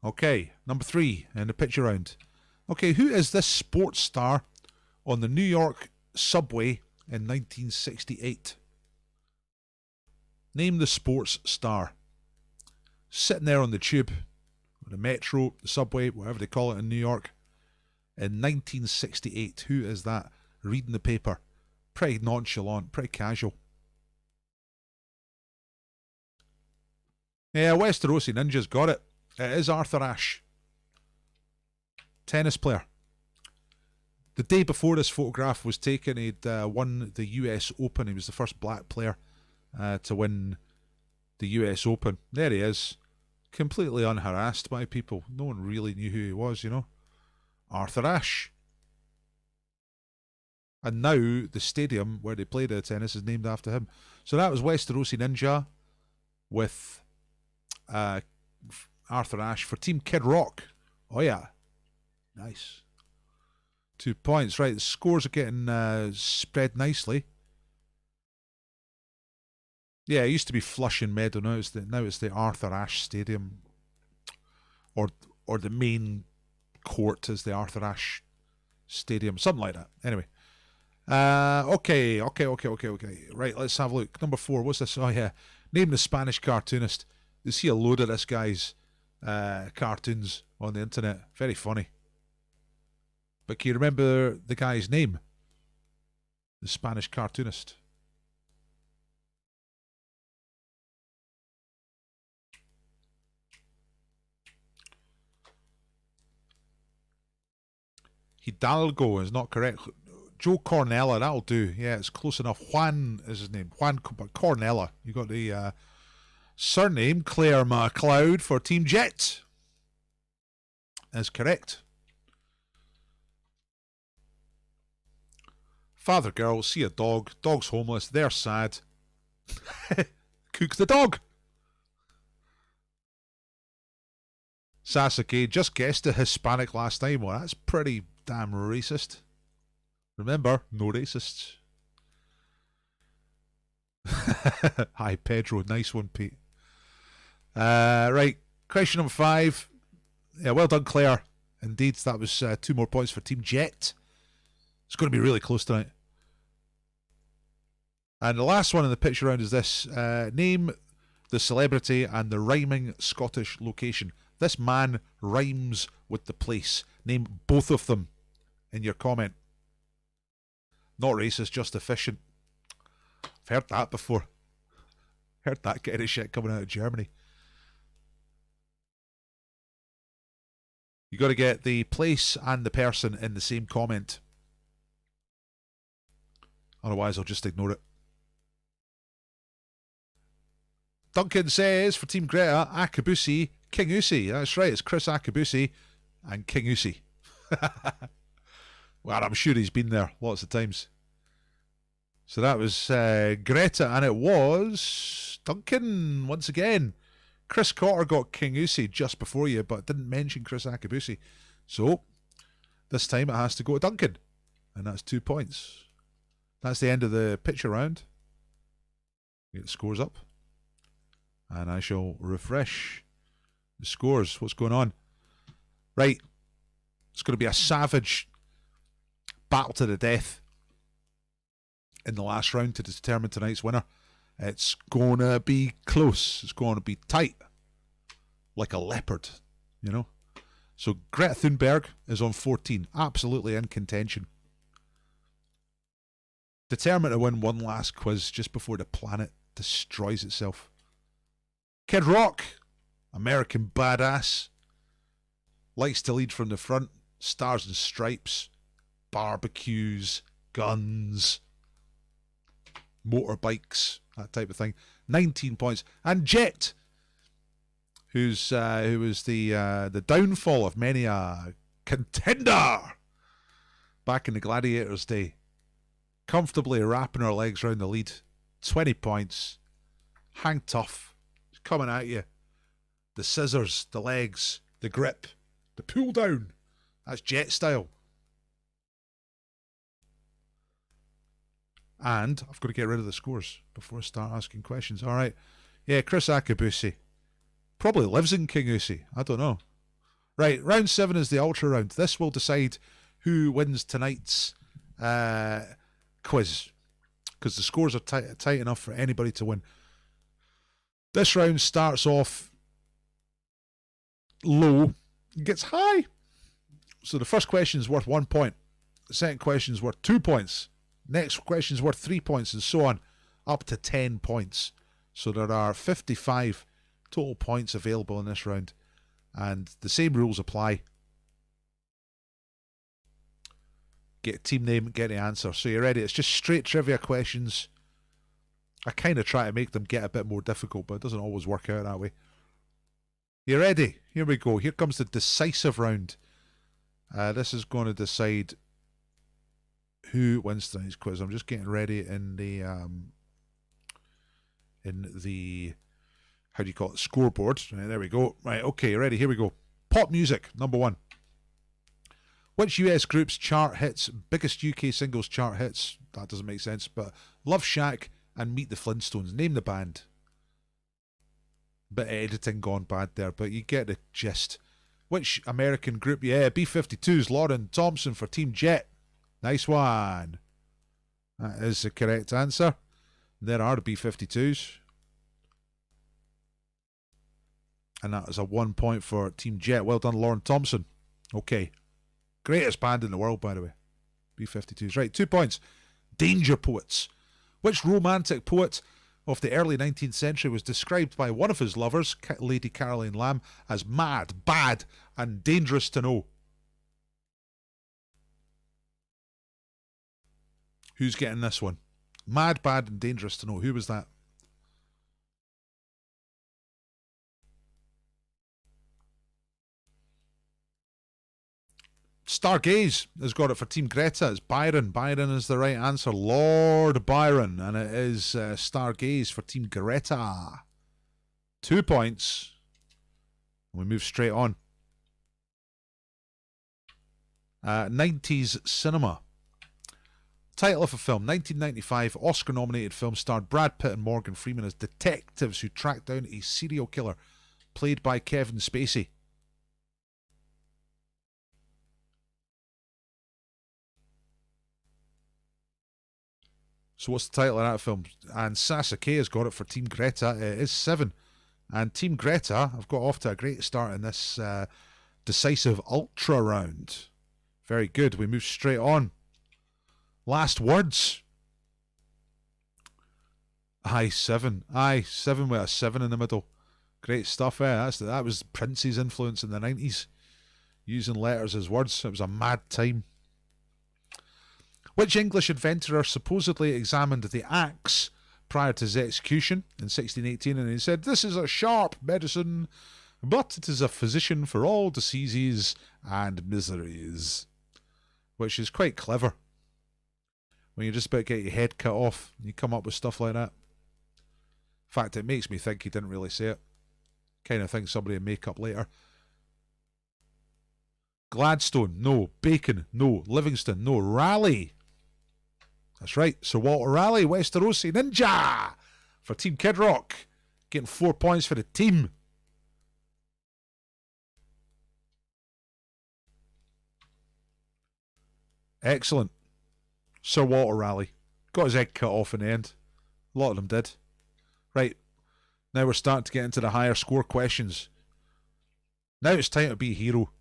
Okay, number 3 in the picture round. Okay, who is this sports star on the New York subway in 1968? Name the sports star. Sitting there on the tube, or the metro, the subway, whatever they call it in New York, in 1968. Who is that? Reading the paper. Pretty nonchalant, pretty casual. Yeah, Westerosi Ninja's got it. It is Arthur Ashe. Tennis player. The day before this photograph was taken, he'd won the US Open. He was the first black player to win the US Open. There he is. Completely unharassed by people. No one really knew who he was, you know. Arthur Ashe. And now the stadium where they played tennis is named after him. So that was Westerosi Ninja with Arthur Ashe for Team Kid Rock. Oh yeah. Nice. 2 points. Right, the scores are getting spread nicely. Yeah, it used to be Flushing Meadow. Now it's the Arthur Ashe Stadium, or the main court is the Arthur Ashe Stadium, something like that. Anyway, okay. Right, let's have a look. Number 4. What's this? Oh yeah, name the Spanish cartoonist. You see a load of this guy's cartoons on the internet. Very funny. But can you remember the guy's name? The Spanish cartoonist. Hidalgo is not correct. Joe Cornella, that'll do. Yeah, it's close enough. Juan is his name. Juan Cornella. You got the surname. Claire MacLeod for Team Jet is correct. Father girl, see a dog. Dog's homeless. They're sad. Cook the dog. Sasuke just guessed a Hispanic last time. Well, that's pretty damn racist. Remember, no racists. Hi, Pedro. Nice one, Pete. Right, question number 5. Yeah, well done, Claire. Indeed, that was 2 more points for Team Jet. It's going to be really close tonight. And the last one in the picture round is this. Name the celebrity and the rhyming Scottish location. This man rhymes with the place. Name both of them in your comment. Not racist, just efficient. I've heard that before. Heard that kind of shit coming out of Germany. You got to get the place and the person in the same comment. Otherwise, I'll just ignore it. Duncan says, for Team Greta, Akabusi, King Usi. That's right, it's Chris Akabusi and King Usi. Well, I'm sure he's been there lots of times. So that was Greta, and it was Duncan once again. Chris Cotter got King Usi just before you, but didn't mention Chris Akabusi. So this time it has to go to Duncan, and that's 2 points. That's the end of the picture round. Get the scores up, and I shall refresh the scores. What's going on? Right, it's going to be a savage battle to the death in the last round to determine tonight's winner. It's going to be close. It's going to be tight, like a leopard, you know. So Greta Thunberg is on 14, absolutely in contention. Determined to win one last quiz just before the planet destroys itself. Kid Rock, American badass, likes to lead from the front, stars and stripes, barbecues, guns, motorbikes, that type of thing. 19 points. And Jet, who was the downfall of many a contender back in the Gladiators day, comfortably wrapping her legs around the lead. 20 points. Hang tough. It's coming at you. The scissors, the legs, the grip, the pull down. That's Jet style. And I've got to get rid of the scores before I start asking questions. All right. Yeah, Chris Akabusi. Probably lives in King Usi. I don't know. Right, round 7 is the ultra round. This will decide who wins tonight's quiz, because the scores are tight enough for anybody to win. This round starts off low, gets high. So the first question is worth 1 point. The second question is worth 2 points. Next question is worth 3 points, and so on, up to 10 points. So there are 55 total points available in this round, and the same rules apply. Get a team name, get the answer. So you're ready. It's just straight trivia questions. I kind of try to make them get a bit more difficult, but it doesn't always work out that way. You ready? Here we go. Here comes the decisive round. This is going to decide who wins tonight's quiz. I'm just getting ready in the how do you call it, scoreboard. Right, there we go. Right, okay, ready? Here we go. Pop music, number 1. Which US group's chart hits, biggest UK singles chart hits? That doesn't make sense, but Love Shack and Meet the Flintstones. Name the band. Bit of editing gone bad there, but you get the gist. Which American group? Yeah, B-52's Lauren Thompson for Team Jet. Nice one. That is the correct answer. There are the B-52s. And that is a 1 point for Team Jet. Well done, Lauren Thompson. Okay. Greatest band in the world, by the way. B-52s. Right, 2 points. Danger Poets. Which romantic poet of the early 19th century was described by one of his lovers, Lady Caroline Lamb, as mad, bad, and dangerous to know? Who's getting this one? Mad, bad, and dangerous to know. Who was that? Stargaze has got it for Team Greta. It's Byron. Byron is the right answer. Lord Byron. And it is Stargaze for Team Greta. 2 points. We move straight on. 90s cinema. Title of a film. 1995 Oscar-nominated film starred Brad Pitt and Morgan Freeman as detectives who track down a serial killer played by Kevin Spacey. So what's the title of that film? And Sasuke has got it for Team Greta. It is 7. And Team Greta have got off to a great start in this decisive ultra round. Very good. We move straight on. Last words. Aye, 7. Aye, 7 with a 7 in the middle. Great stuff, eh? That was Prince's influence in the 90s. Using letters as words. It was a mad time. Which English inventor supposedly examined the axe prior to his execution in 1618 and he said, "This is a sharp medicine, but it is a physician for all diseases and miseries." Which is quite clever. When you're just about to get your head cut off, and you come up with stuff like that. In fact, it makes me think he didn't really say it. Kind of think somebody would make up later. Gladstone, no. Bacon, no. Livingston, no. Raleigh. That's right, Sir Walter Raleigh, Westerosi Ninja for Team Kid Rock. Getting 4 points for the team. Excellent. Sir Walter Raleigh. Got his head cut off in the end. A lot of them did. Right, now we're starting to get into the higher score questions. Now it's time to be a hero.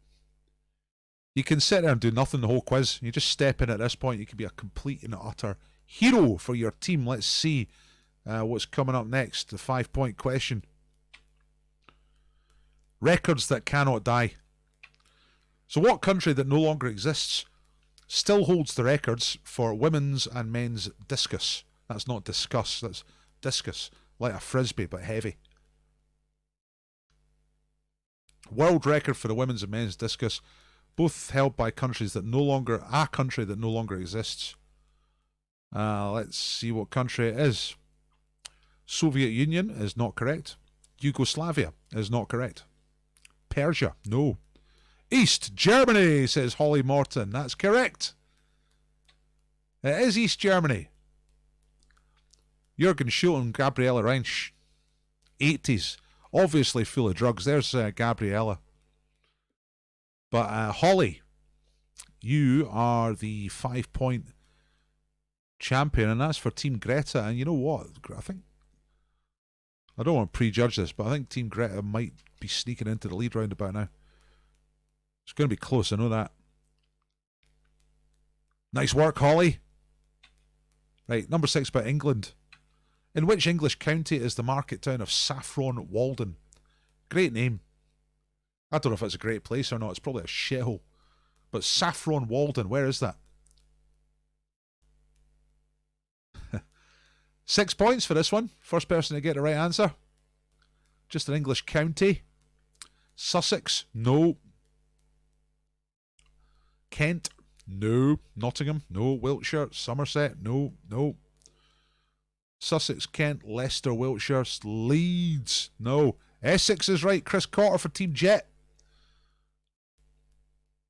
You can sit there and do nothing the whole quiz. You just step in at this point. You can be a complete and utter hero for your team. Let's see what's coming up next. The 5-point question. Records that cannot die. So what country that no longer exists still holds the records for women's and men's discus? That's not discuss, that's discus. Like a frisbee, but heavy. World record for the women's and men's discus. Both held by countries that no longer, a country that no longer exists. Let's see what country it is. Soviet Union is not correct. Yugoslavia is not correct. Persia, no. East Germany, says Holly Morton. That's correct. It is East Germany. Jürgen Schulten, Gabriella Reinsch. 80s. Obviously full of drugs. There's Gabriella. But Holly, you are the 5-point champion, and that's for Team Greta. And you know what? I don't want to prejudge this, but I think Team Greta might be sneaking into the lead round about now. It's going to be close, I know that. Nice work, Holly. Right, number 6 about England. In which English county is the market town of Saffron Walden? Great name. I don't know if it's a great place or not. It's probably a shithole. But Saffron Walden, where is that? 6 points for this one. First person to get the right answer. Just an English county. Sussex, no. Kent, no. Nottingham, no. Wiltshire, Somerset, no. No. Sussex, Kent, Leicester, Wiltshire, Leeds, no. Essex is right. Chris Cotter for Team Jet.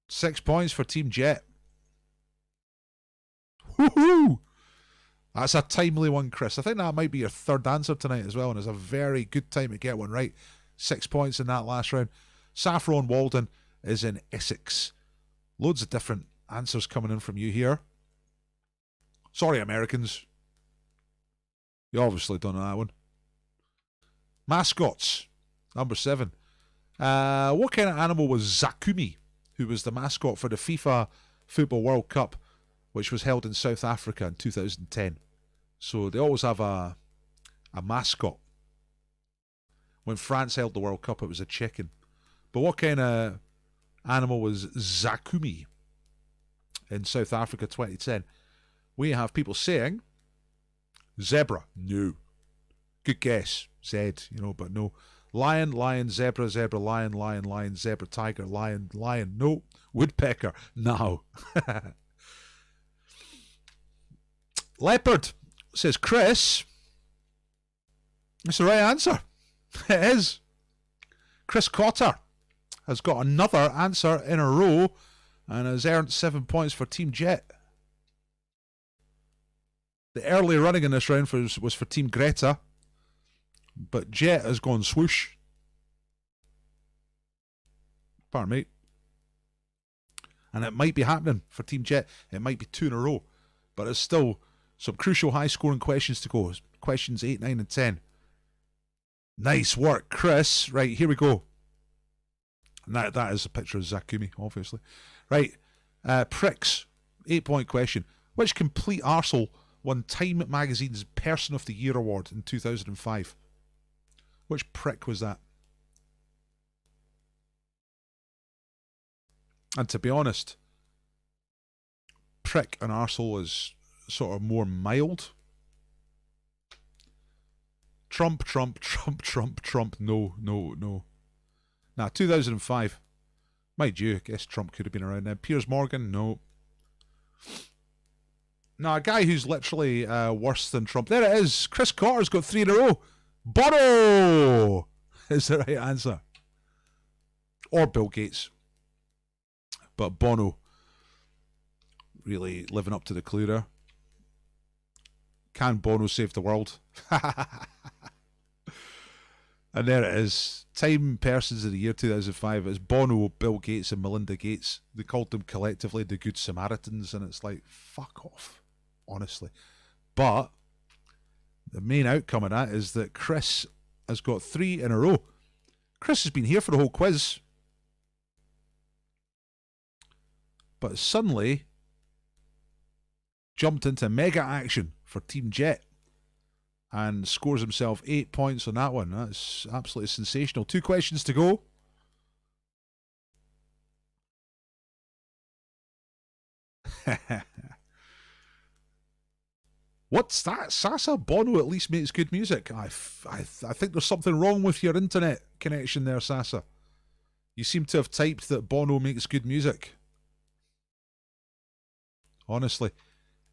6 points for Team Jet. Woohoo! That's a timely one, Chris. I think that might be your third answer tonight as well, and it's a very good time to get one right. 6 points in that last round. Saffron Walden is in Essex. Loads of different answers coming in from you here. Sorry, Americans. You obviously don't know that one. Mascots. Number 7. What kind of animal was Zakumi, who was the mascot for the FIFA Football World Cup, which was held in South Africa in 2010. So they always have a mascot. When France held the World Cup, it was a chicken. But what kind of animal was Zakumi in South Africa 2010? We have people saying zebra. No. Good guess. Z, but no. Lion, lion, zebra, zebra, lion, lion, lion, zebra, tiger, lion, lion. No. Woodpecker. No. Leopard, says Chris. That's the right answer. It is. Chris Cotter has got another answer in a row and has earned 7 points for Team Jet. The early running in this round was for Team Greta, but Jet has gone swoosh. Pardon me. And it might be happening for Team Jet. It might be 2 in a row, but it's still some crucial high-scoring questions to go. Questions 8, 9 and 10. Nice work, Chris. Right, here we go. And that is a picture of Zakumi, obviously. Right, pricks. 8-point question. Which complete arsehole won Time Magazine's Person of the Year award in 2005? Which prick was that? And to be honest, prick and arsehole is sort of more mild. Trump, Trump, Trump, Trump, Trump. No, no, no. Nah, 2005. Mind you, I guess Trump could have been around then. Piers Morgan, no. No, a guy who's literally worse than Trump. There it is. Chris Cotter's got 3 in a row. Bono is the right answer. Or Bill Gates. But Bono really living up to the clue there. Can Bono save the world? And there it is. Time Persons of the Year 2005. It's Bono, Bill Gates and Melinda Gates. They called them collectively the Good Samaritans, and it's like, fuck off, honestly. But the main outcome of that is that Chris has got 3 in a row. Chris has been here for the whole quiz, but suddenly jumped into mega action for Team Jet and scores himself 8 points on that one. That's absolutely sensational. 2 questions to go. What's that? Sasa? Bono at least makes good music. I think there's something wrong with your internet connection there, Sasa. You seem to have typed that Bono makes good music. Honestly.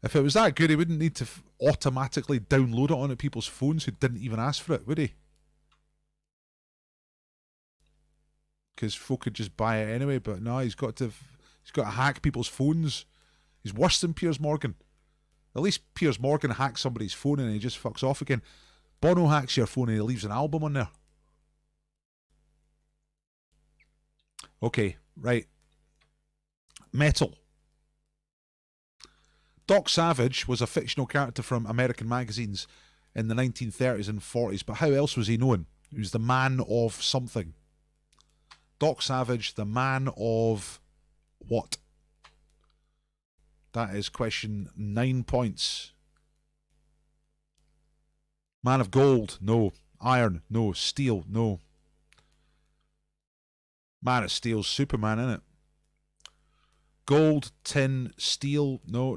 If it was that good, he wouldn't need to automatically download it onto people's phones who didn't even ask for it, would he? Because folk could just buy it anyway, but no, he's got to hack people's phones. He's worse than Piers Morgan. At least Piers Morgan hacks somebody's phone and he just fucks off again. Bono hacks your phone and he leaves an album on there. Okay, right. Metal. Doc Savage was a fictional character from American magazines in the 1930s and 40s, but how else was he known? He was the man of something. Doc Savage, the man of what? That is question 9 points. Man of gold, no. Iron, no. Steel, no. Man of Steel's Superman, innit? Gold, tin, steel, no.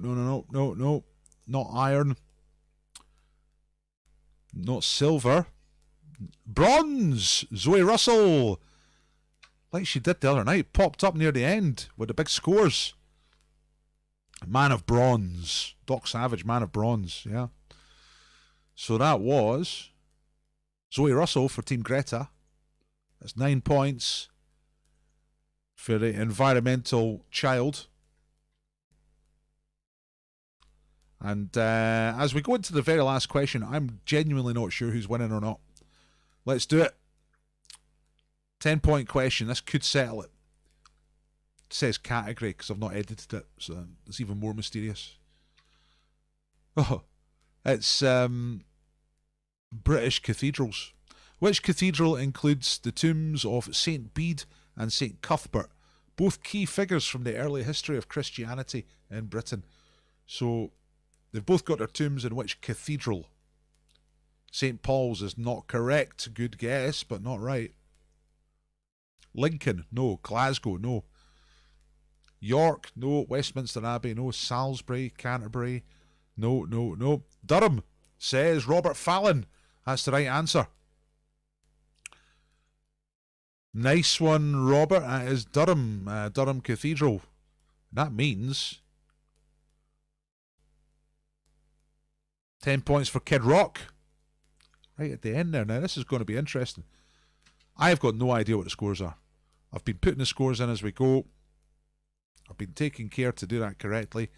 Not iron. Not silver. Bronze! Zoe Russell! Like she did the other night. Popped up near the end with the big scores. Man of Bronze. Doc Savage, Man of Bronze, yeah. So that was Zoe Russell for Team Greta. That's 9 points for the environmental child. And as we go into the very last question, I'm genuinely not sure who's winning or not. Let's do it. 10-point question. This could settle it. It says category because I've not edited it, so it's even more mysterious. Oh, it's British cathedrals. Which cathedral includes the tombs of St. Bede and St. Cuthbert, both key figures from the early history of Christianity in Britain? So they've both got their tombs in which cathedral? St. Paul's is not correct. Good guess, but not right. Lincoln, no. Glasgow, no. York, no. Westminster Abbey, no. Salisbury, Canterbury, no, no, no. Durham, says Robert Fallon. That's the right answer. Nice one, Robert. That is Durham, Durham Cathedral. That means 10 points for Kid Rock. Right at the end there. Now, this is going to be interesting. I've got no idea what the scores are. I've been putting the scores in as we go. I've been taking care to do that correctly.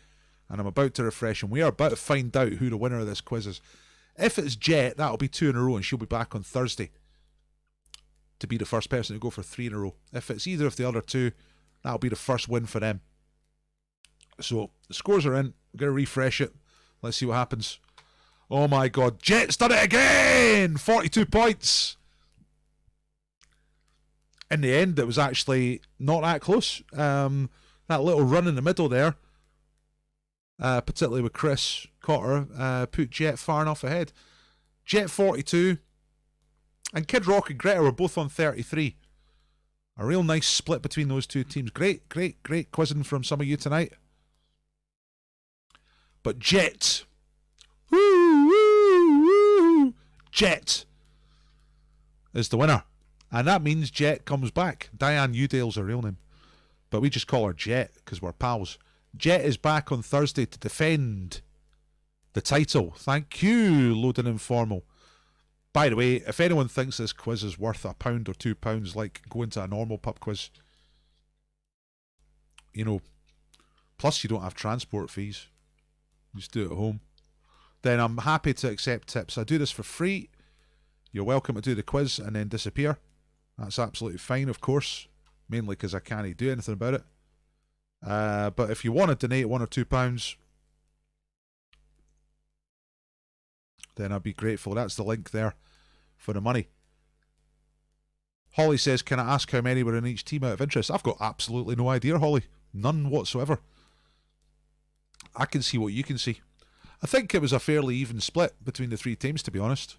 And I'm about to refresh, and we are about to find out who the winner of this quiz is. If it's Jet, that'll be 2 in a row, and she'll be back on Thursday to be the first person to go for 3 in a row. If it's either of the other two, that'll be the first win for them. So, the scores are in. We're going to refresh it. Let's see what happens. Oh my God, Jet's done it again! 42 points! In the end, it was actually not that close. That little run in the middle there, particularly with Chris Cotter, put Jet far enough ahead. Jet 42, and Kid Rock and Greta were both on 33. A real nice split between those two teams. Great quizzing from some of you tonight. But Jet, Jet is the winner. And that means Jet comes back. Diane Udale's her real name. But we just call her Jet because we're pals. Jet is back on Thursday to defend the title. Thank you, Loading Informal. By the way, if anyone thinks this quiz is worth £1 or £2, like going to a normal pub quiz, you know, plus you don't have transport fees, you just do it at home, then I'm happy to accept tips. I do this for free. You're welcome to do the quiz and then disappear. That's absolutely fine, of course, mainly because I can't do anything about it. But if you want to donate £1 or £2, then I'd be grateful. That's the link there for the money. Holly says, can I ask how many were in each team out of interest? I've got absolutely no idea, Holly. None whatsoever. I can see what you can see. I think it was a fairly even split between the three teams, to be honest.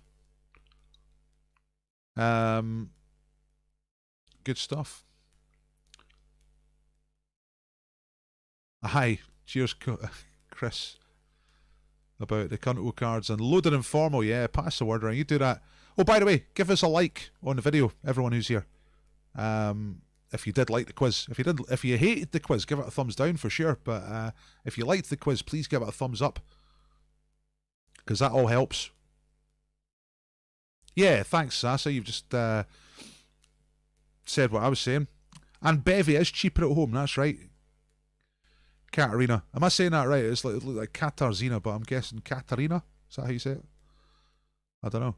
Good stuff. Hi, cheers, Chris, about the Cunto cards and Loaded Informal. Yeah, pass the word around. You do that. Oh, by the way, give us a like on the video, everyone who's here. If you did like the quiz, if you hated the quiz, give it a thumbs down for sure. But if you liked the quiz, please give it a thumbs up, because that all helps. Yeah, thanks, Sasa. You've just said what I was saying. And Bevy is cheaper at home. That's right. Katarina. Am I saying that right? It's like Katarzyna, but I'm guessing Katarina. Is that how you say it? I don't know.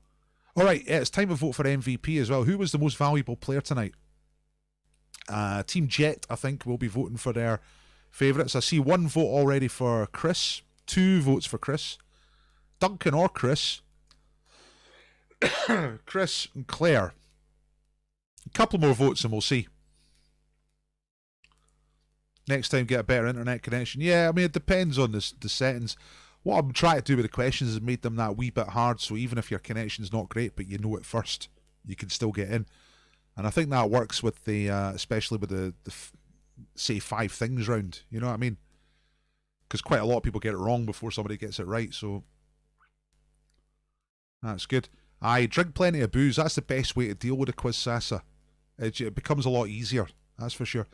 All right, it's time to vote for MVP as well. Who was the most valuable player tonight? Team Jet, I think, will be voting for their favourites. I see 1 vote already for Chris. 2 votes for Chris. Duncan or Chris. Chris and Claire. A couple more votes and we'll see. Next time, get a better internet connection. Yeah, I mean, it depends on the settings. What I'm trying to do with the questions is make them that wee bit hard, so even if your connection's not great, but you know it first, you can still get in. And I think that works with the, especially with the say 5 things round. You know what I mean? Because quite a lot of people get it wrong before somebody gets it right, so that's good. I drink plenty of booze. That's the best way to deal with a quiz, Sasa. It becomes a lot easier, that's for sure.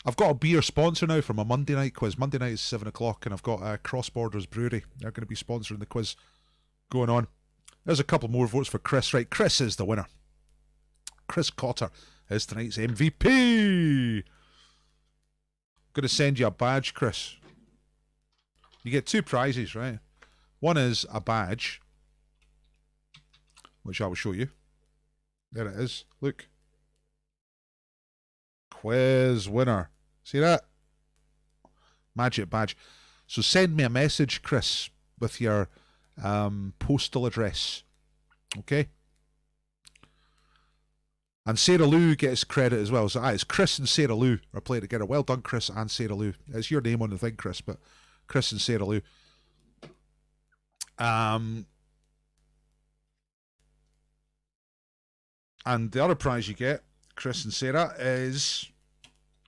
I've got a beer sponsor now for my Monday night quiz. Monday night is 7 o'clock, and I've got Cross Borders Brewery. They're going to be sponsoring the quiz going on. There's a couple more votes for Chris. Right, Chris is the winner. Chris Cotter is tonight's MVP. I'm going to send you a badge, Chris. You get 2 prizes, right? One is a badge, which I will show you. There it is. Look. Quiz winner. See that? Magic badge. So send me a message, Chris, with your postal address. Okay? And Sarah Lou gets credit as well. So it's Chris and Sarah Lou are playing together. Well done, Chris and Sarah Lou. It's your name on the thing, Chris, but Chris and Sarah Lou. And the other prize you get, Chris and Sarah, is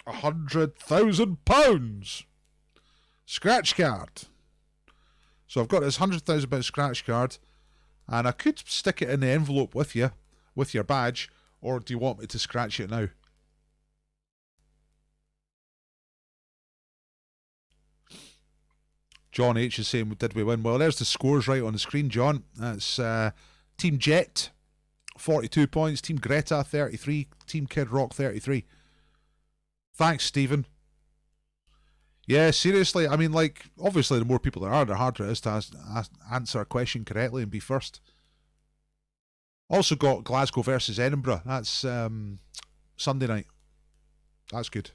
£100,000 scratch card. So I've got this £100,000 scratch card, and I could stick it in the envelope with you, with your badge, or do you want me to scratch it now? John H is saying, did we win? Well, there's the scores right on the screen, John. That's Team Jet, 42 points. Team Greta, 33. Team Kid Rock, 33. Thanks, Stephen. Yeah, seriously. I mean, like, obviously, the more people there are, the harder it is to answer a question correctly and be first. Also got Glasgow versus Edinburgh. That's Sunday night. That's good.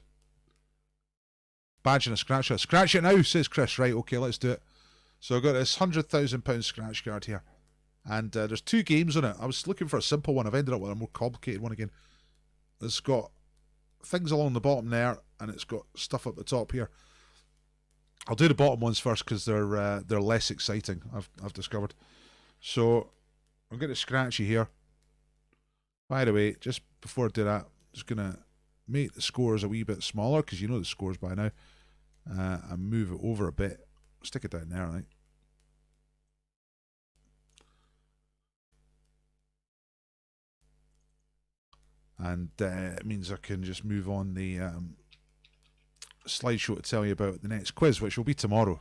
Badge and a scratch. Scratch it now, says Chris. Right, okay, let's do it. So I've got this £100,000 scratch card here. And there's 2 games on it. I was looking for a simple one. I've ended up with a more complicated one again. It's got things along the bottom there, and it's got stuff up the top here. I'll do the bottom ones first because they're less exciting, I've discovered. So I'm going to scratch you here. By the way, just before I do that, I'm just going to make the scores a wee bit smaller because you know the scores by now. And move it over a bit. Stick it down there, I think. And it means I can just move on the slideshow to tell you about the next quiz, which will be tomorrow.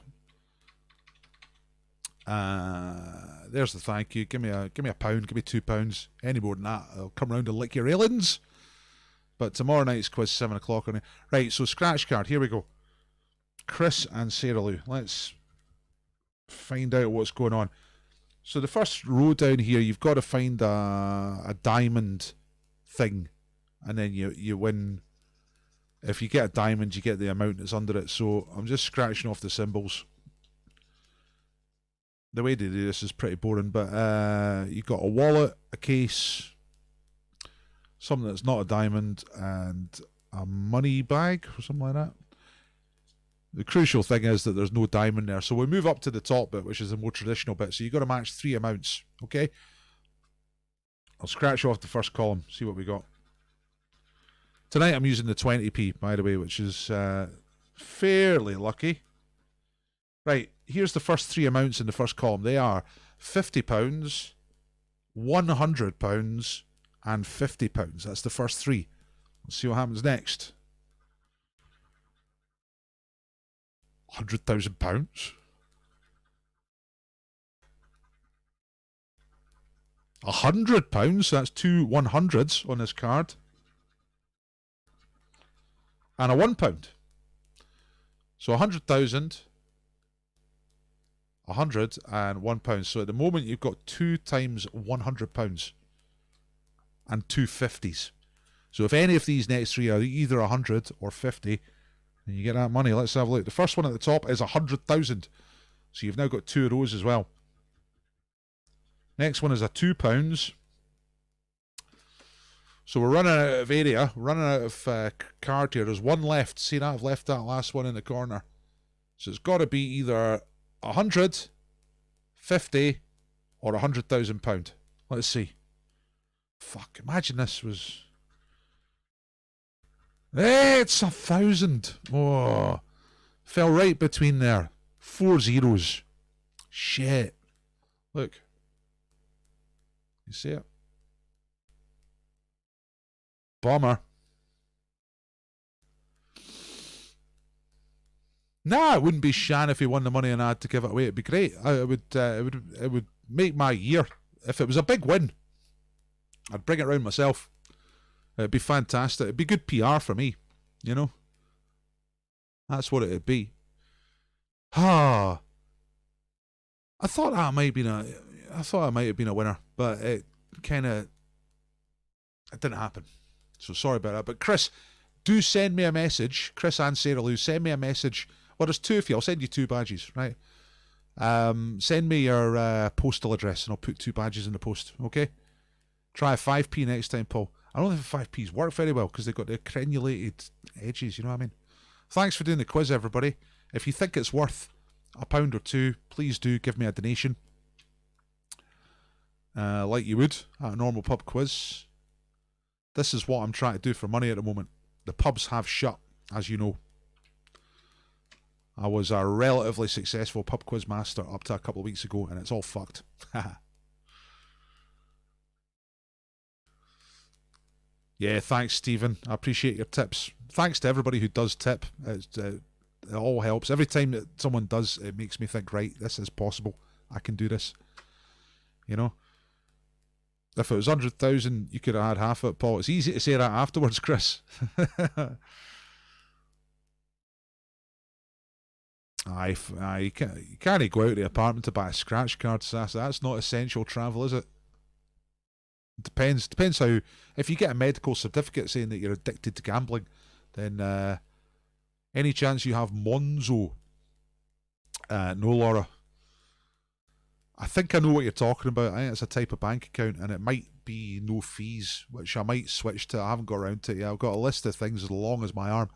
There's the thank you. Give me a pound, give me £2. Any more than that, I'll come round and lick your railings. But tomorrow night's quiz, 7 o'clock on it. Right, so scratch card, here we go. Chris and Sarah Lou. Let's find out what's going on. So the first row down here, you've got to find a diamond thing, and then you win. If you get a diamond, you get the amount that's under it. So I'm just scratching off the symbols. The way they do this is pretty boring, but you've got a wallet, a case, something that's not a diamond, and a money bag or something like that. The crucial thing is that there's no diamond there. So we move up to the top bit, which is the more traditional bit. So you've got to match 3 amounts, okay? I'll scratch off the first column, see what we got. Tonight I'm using the 20p, by the way, which is fairly lucky. Right, here's the first 3 amounts in the first column. They are £50, £100, and £50. That's the first 3. Let's see what happens next. £100,000. £100. That's 2 100s on this card. And a £1. So 100,000, 100, and £1. So at the moment you've got 2 times £100 and 2 50s. So if any of these next 3 are either 100 or 50, then you get that money. Let's have a look. The first one at the top is 100,000. So you've now got 2 of those as well. Next one is a £2. So we're running out of area, running out of card here. There's 1 left. See that? I've left that last one in the corner. So it's got to be either 100, 50, or £100,000. Let's see. Fuck, imagine this was... Hey, it's 1,000. Oh, fell right between there. 4 zeros. Shit. Look. You see it? Bummer. Nah, it wouldn't be shan if he won the money and I had to give it away. It'd be great. It would make my year. If it was a big win, I'd bring it round myself. It'd be fantastic. It'd be good PR for me, you know. That's what it'd be. Ah, I thought that might have been a winner, but it kind of it didn't happen. So sorry about that. But Chris, do send me a message. Chris and Sarah Lou, send me a message. Well, there's two of you. I'll send you 2 badges, right? Send me your postal address and I'll put 2 badges in the post, okay? Try a 5p next time, Paul. I don't think 5p's work very well because they've got the crenulated edges, you know what I mean? Thanks for doing the quiz, everybody. If you think it's worth £1 or 2, please do give me a donation. Like you would at a normal pub quiz. This is what I'm trying to do for money at the moment. The pubs have shut, as you know. I was a relatively successful pub quiz master up to a couple of weeks ago, and it's all fucked. Yeah, thanks, Stephen. I appreciate your tips. Thanks to everybody who does tip. It all helps. Every time that someone does, it makes me think, right, this is possible. I can do this. You know? If it was 100,000, you could have had half of it, Paul. It's easy to say that afterwards, Chris. You can't go out of the apartment to buy a scratch card, Sass. That's not essential travel, is it? Depends how. If you get a medical certificate saying that you're addicted to gambling, then any chance you have Monzo? No, Laura. I think I know what you're talking about. I think it's a type of bank account, and it might be no fees, which I might switch to. I haven't got around to it yet. I've got a list of things as long as my arm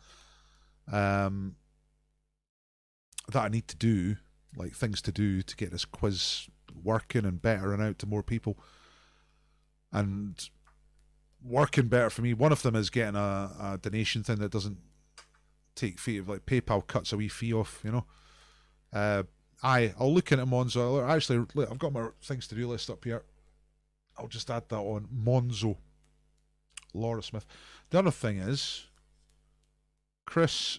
that I need to do, like things to do to get this quiz working and better and out to more people. And working better for me, one of them is getting a donation thing that doesn't take fee. Like PayPal cuts a wee fee off, you know. I'll look into Monzo. Actually, look, I've got my things to do list up here. I'll just add that on. Monzo. Laura Smith. The other thing is Chris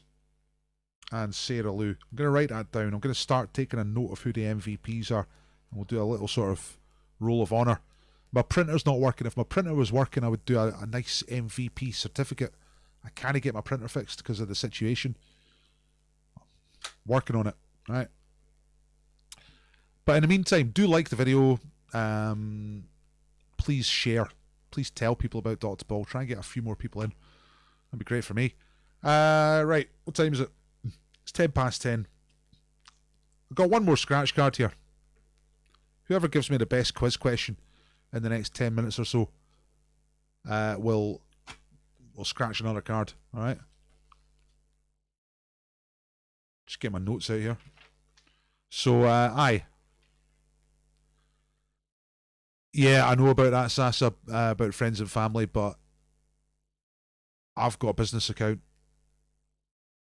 and Sarah Lou. I'm going to write that down. I'm going to start taking a note of who the MVPs are, and we'll do a little sort of roll of honour. My printer's not working. If my printer was working, I would do a nice MVP certificate. I can't get my printer fixed because of the situation. Working on it, right? But in the meantime, do like the video. Please share. Please tell people about Dr. Paul. Try and get a few more people in. That'd be great for me. Right, what time is it? It's 10:10. I've got one more scratch card here. Whoever gives me the best quiz question in the next 10 minutes or so will scratch another card. All right. Just get my notes out here. So, yeah, I know about that, Sasa, about friends and family, but I've got a business account,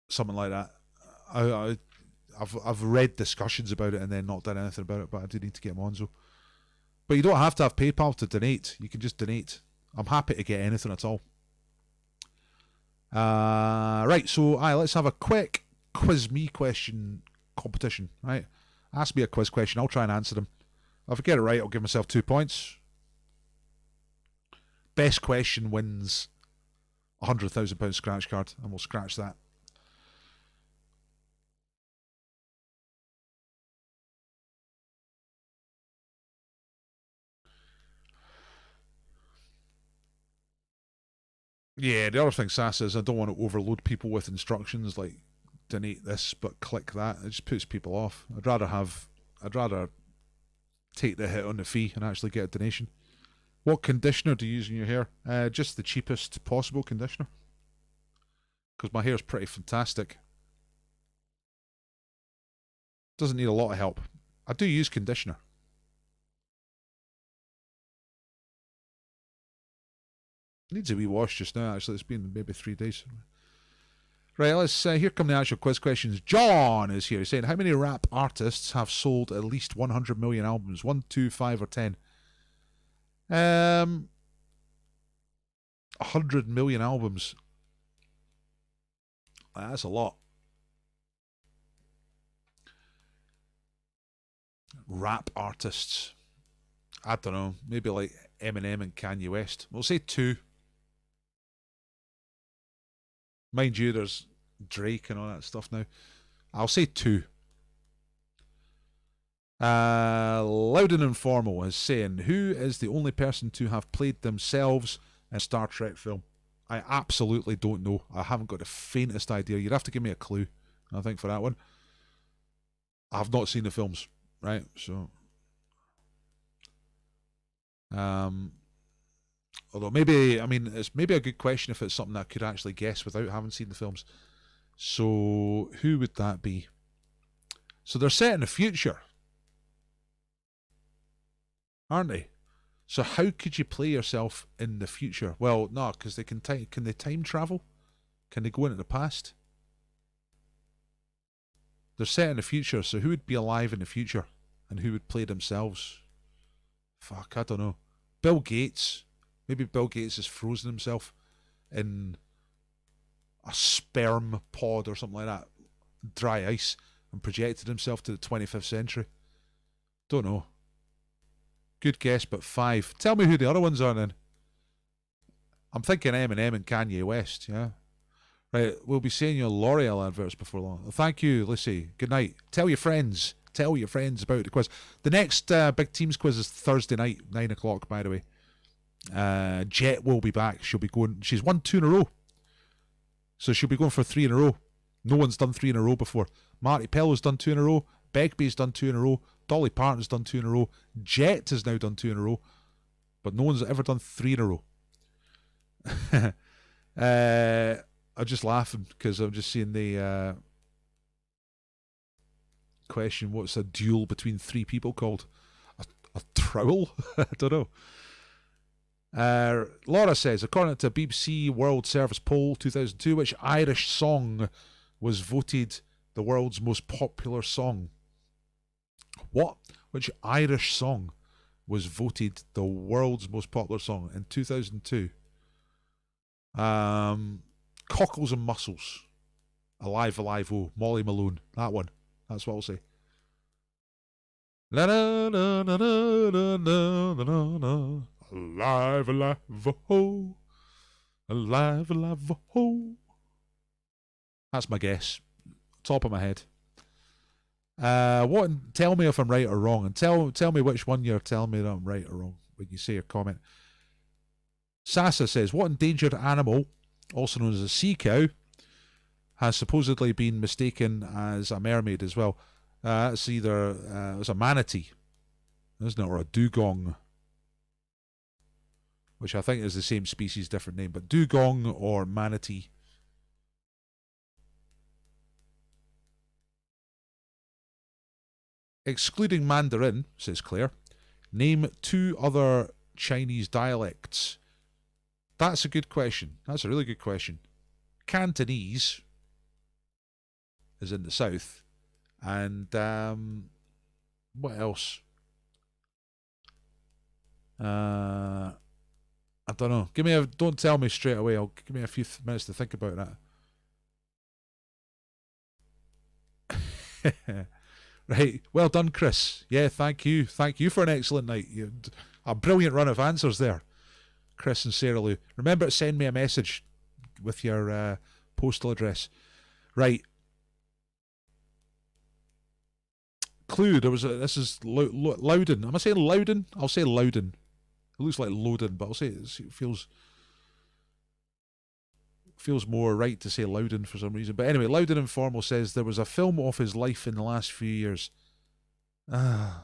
something like that. I've read discussions about it and then not done anything about it, but I do need to get Monzo. But you don't have to have PayPal to donate. You can just donate. I'm happy to get anything at all. Right, so let's have a quick quiz me question competition. Right, ask me a quiz question. I'll try and answer them. If I get it right, I'll give myself 2 points. Best question wins £100,000 scratch card, and we'll scratch that. Yeah, the other thing, Sass, is I don't want to overload people with instructions like donate this but click that. It just puts people off. I'd rather take the hit on the fee and actually get a donation. What conditioner do you use in your hair? Just the cheapest possible conditioner, because my hair's pretty fantastic. Doesn't need a lot of help. I do use conditioner. Needs a wee wash just now, actually. It's been maybe 3 days. Right, let's here come the actual quiz questions. John is here. He's saying, how many rap artists have sold at least 100 million albums? 1, 2, 5, or 10? 100 million albums. That's a lot. Rap artists. I don't know. Maybe like Eminem and Kanye West. We'll say 2. Mind you, there's Drake and all that stuff now. I'll say 2. Loudon Informal is saying, who is the only person to have played themselves in a Star Trek film? I absolutely don't know. I haven't got the faintest idea. You'd have to give me a clue, I think, for that one. I've not seen the films, right? So, although maybe, I mean, it's maybe a good question if it's something I could actually guess without having seen the films. So, who would that be? So they're set in the future, aren't they? So how could you play yourself in the future? Well, no, because they can they time travel? Can they go into the past? They're set in the future, so who would be alive in the future? And who would play themselves? Fuck, I don't know. Bill Gates. Maybe Bill Gates has frozen himself in a sperm pod or something like that. Dry ice. And projected himself to the 25th century. Don't know. Good guess, but 5. Tell me who the other ones are then. I'm thinking Eminem and Kanye West, yeah? Right, we'll be seeing your L'Oreal adverts before long. Thank you, Lucy. Good night. Tell your friends. Tell your friends about the quiz. The next Big Teams quiz is Thursday night, 9 o'clock, by the way. Jet will be back. She'll be going... She's won 2 in a row. So she'll be going for 3 in a row. No one's done 3 in a row before. Marti Pellow's done 2 in a row. Begbie's done 2 in a row. Dolly Parton's done 2 in a row. Jet has now done 2 in a row. But no one's ever done 3 in a row. I'm just laughing because I'm just seeing the question, what's a duel between 3 people called? A trowel? I don't know. Laura says, according to BBC World Service Poll 2002, which Irish song was voted the world's most popular song? What? Which Irish song was voted the world's most popular song in 2002? Cockles and Mussels. Alive, Alive, Oh. Molly Malone. That one. That's what I'll say. La na na na na na na na. Alive, alive, oh. Alive, alive, oh. That's my guess. Top of my head. Tell me if I'm right or wrong, and tell me which one you're telling me that I'm right or wrong when you say your comment. Sasa says, what endangered animal, also known as a sea cow, has supposedly been mistaken as a mermaid as well? It's either it's a manatee, isn't it, or a dugong, which I think is the same species, different name, but dugong or manatee. Excluding Mandarin, says Claire, name 2 other Chinese dialects. That's a good question. That's a really good question. Cantonese is in the south. And what else? I don't know. Don't tell me straight away. Give me a few minutes to think about that. Right. Well done, Chris. Yeah, thank you. Thank you for an excellent night. A brilliant run of answers there, Chris and Sarah Lou. Remember to send me a message with your postal address. Right. Clue. This is Loudon. Am I saying Loudon? I'll say Loudon. It looks like Loudon, but I'll say it feels more right to say Loudon for some reason. But anyway, Loudon Informal says there was a film of his life in the last few years. I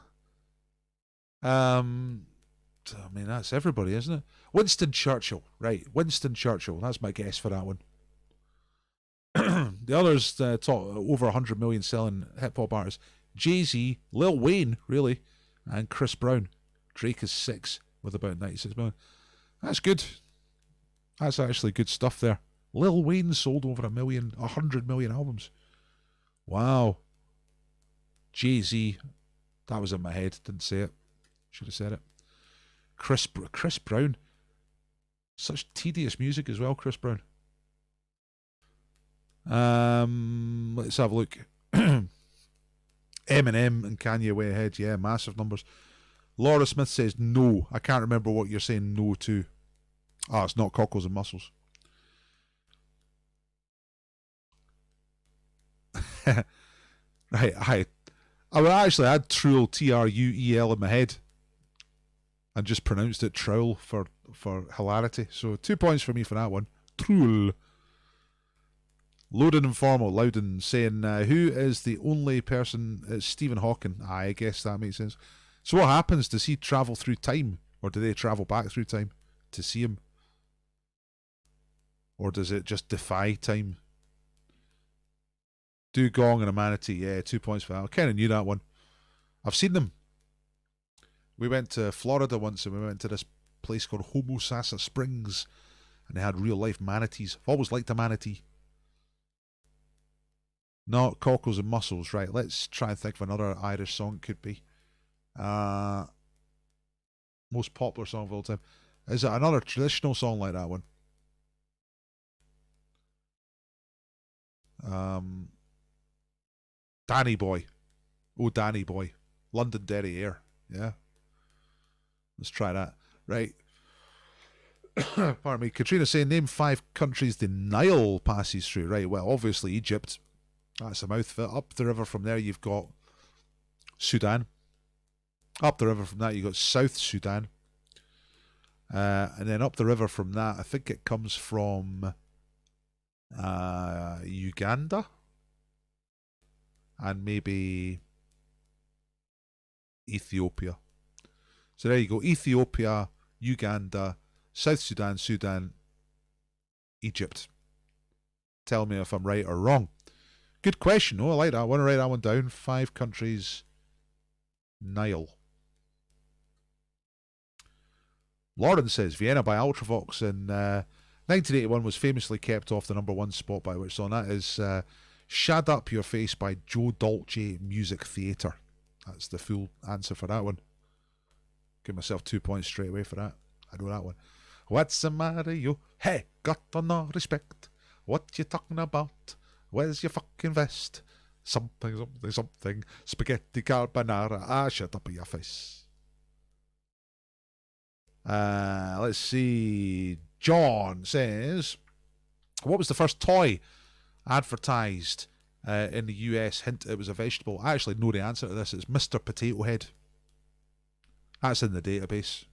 mean, that's everybody, isn't it? Winston Churchill. Right, Winston Churchill. That's my guess for that one. The others talk over 100 million selling hip-hop artists. Jay-Z, Lil Wayne, really, and Chris Brown. Drake is 6 with about 96 million. That's good. That's actually good stuff there. Lil Wayne sold over 100 million albums. Wow. Jay-Z. That was in my head. Didn't say it. Should have said it. Chris Brown. Such tedious music as well, Chris Brown. Let's have a look. Eminem and Kanye way ahead. Yeah, massive numbers. Laura Smith says no. I can't remember what you're saying no to. It's not Cockles and Mussels. Right, I actually had Truel, Truel in my head and just pronounced it Trowel for hilarity. So 2 points for me for that one. Truel. Loaded Informal, Loudon saying, who is the only person? It's Stephen Hawking. I guess that makes sense. So what happens? Does he travel through time? Or do they travel back through time to see him? Or does it just defy time? Dugong and a manatee. Yeah, 2 points for that. I kind of knew that one. I've seen them. We went to Florida once and we went to this place called Homosassa Springs and they had real life manatees. I've always liked a manatee. Not cockles and mussels, right? Let's try and think of another Irish song it could be. Most popular song of all time. Is it another traditional song like that one? Danny Boy. Oh, Danny Boy. Londonderry Air. Yeah. Let's try that. Right. Pardon me. Katrina saying, name 5 countries the Nile passes through. Right, well, obviously Egypt. That's a mouthful. Up the river from there, you've got Sudan. Up the river from that, you've got South Sudan. And then up the river from that, I think it comes from Uganda. And maybe Ethiopia. So there you go. Ethiopia, Uganda, South Sudan, Sudan, Egypt. Tell me if I'm right or wrong. Good question. Oh, I like that. I want to write that one down. 5 countries. Nile. Lauren says Vienna by Ultravox in 1981 was famously kept off the #1 spot by which song? That is Shut Up Your Face by Joe Dolce Music Theatre. That's the full answer for that one. Give myself 2 points straight away for that. I know that one. What's the matter, you? Hey, got no respect. What you talking about? Where's your fucking vest? Something, something, something. Spaghetti carbonara. Ah, shut up your face. Let's see. John says, what was the first toy advertised in the US? Hint, it was a vegetable. I actually know the answer to this. It's Mr. Potato Head. That's in the database.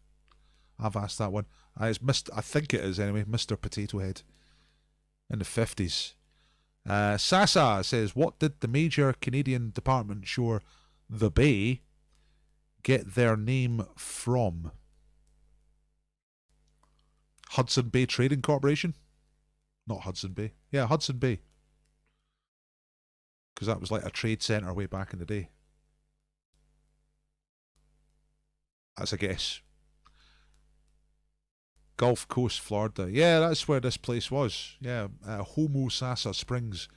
I've asked that one. I think it is anyway. Mr. Potato Head. In the 50s. Sasa says, what did the major Canadian department store, The Bay, get their name from? Hudson Bay Trading Corporation? Not Hudson Bay. Yeah, Hudson Bay. Because that was like a trade centre way back in the day. That's a guess. Gulf Coast, Florida. Yeah, that's where this place was. Yeah, Homosassa Springs.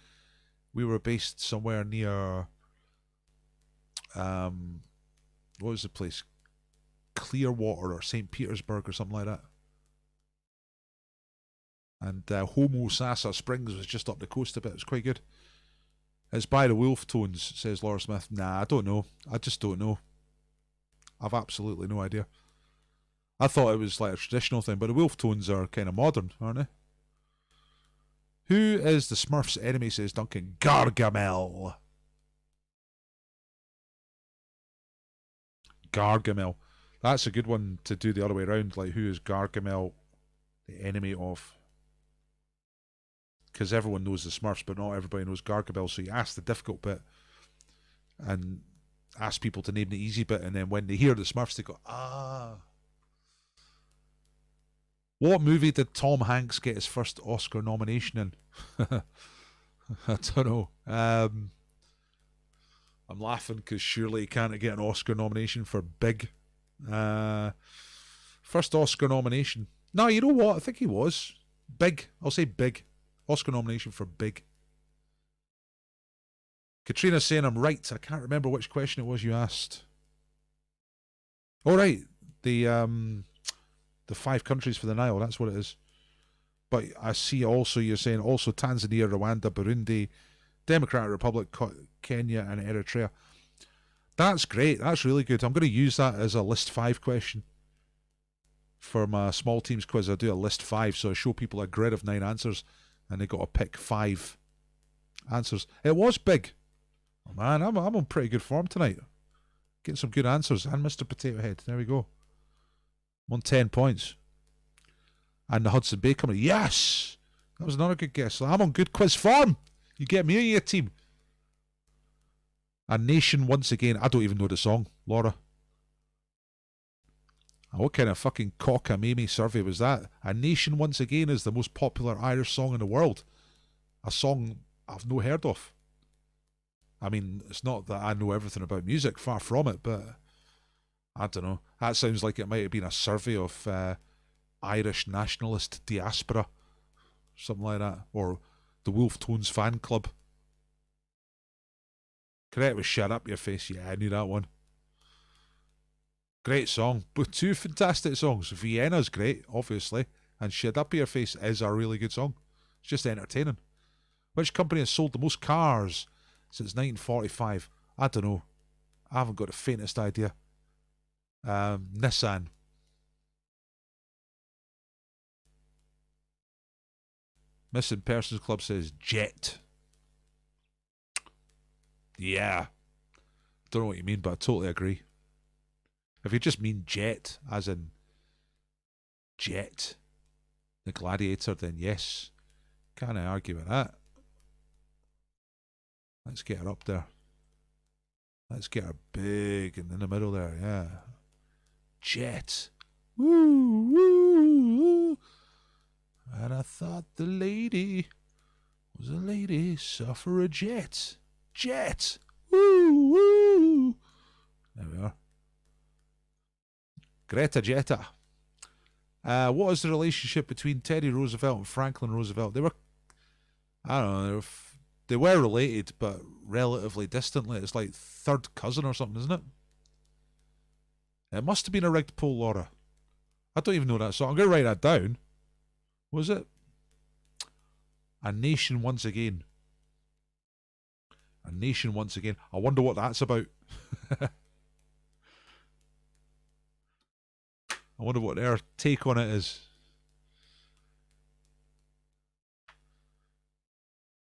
We were based somewhere near, what was the place? Clearwater or St. Petersburg or something like that. And Homosassa Springs was just up the coast a bit. It was quite good. It's by the Wolf Tones, says Laura Smith. Nah, I don't know. I just don't know. I've absolutely no idea. I thought it was like a traditional thing, but the Wolf Tones are kind of modern, aren't they? Who is the Smurfs' enemy, says Duncan? Gargamel. Gargamel. That's a good one to do the other way around. Like, who is Gargamel the enemy of? Because everyone knows the Smurfs, but not everybody knows Gargamel. So you ask the difficult bit and ask people to name the easy bit, and then when they hear the Smurfs, they go, ah. What movie did Tom Hanks get his first Oscar nomination in? I don't know. I'm laughing because surely he can't get an Oscar nomination for Big. First Oscar nomination. No, you know what? I think he was. Big. I'll say Big. Oscar nomination for Big. Katrina's saying I'm right. I can't remember which question it was you asked. All right. The 5 countries for the Nile, that's what it is. But I see also you're saying also Tanzania, Rwanda, Burundi, Democratic Republic, Kenya, and Eritrea. That's great. That's really good. I'm going to use that as a list 5 question. For my small teams quiz, I do a list 5, so I show people a grid of 9 answers, and they got to pick 5 answers. It was big. Oh man, I'm on pretty good form tonight. Getting some good answers. And Mr. Potato Head. There we go. I'm on 10 points. And the Hudson Bay Company. Yes! That was another good guess. So I'm on good quiz form. You get me and your team. A Nation once again. I don't even know the song, Laura. What kind of fucking cockamamie survey was that? A Nation once again is the most popular Irish song in the world. A song I've no heard of. I mean, it's not that I know everything about music, far from it, but I don't know. That sounds like it might have been a survey of Irish nationalist diaspora, something like that, or the Wolf Tones fan club. Correct was Shut Up Your Face. Yeah, I knew that one. Great song. But two fantastic songs. Vienna's great, obviously, and Shut Up Your Face is a really good song. It's just entertaining. Which company has sold the most cars since 1945? I don't know. I haven't got the faintest idea. Nissan. Missing Persons Club says Jet. Yeah. Don't know what you mean, but I totally agree. If you just mean jet, as in Jet, the Gladiator, then yes. Can't I argue with that? Let's get her up there. Let's get her big and in the middle there, yeah. Jet. Woo, woo, woo. And I thought the lady was a lady suffragette. Jet. Woo, woo. There we are. Greta Jetta. What is the relationship between Teddy Roosevelt and Franklin Roosevelt? They were, I don't know, they were related, but relatively distantly. It's like third cousin or something, isn't it? It must have been a rigged poll, Laura. I don't even know that song. I'm going to write that down. What was it? A Nation Once Again. A Nation Once Again. I wonder what that's about. I wonder what their take on it is.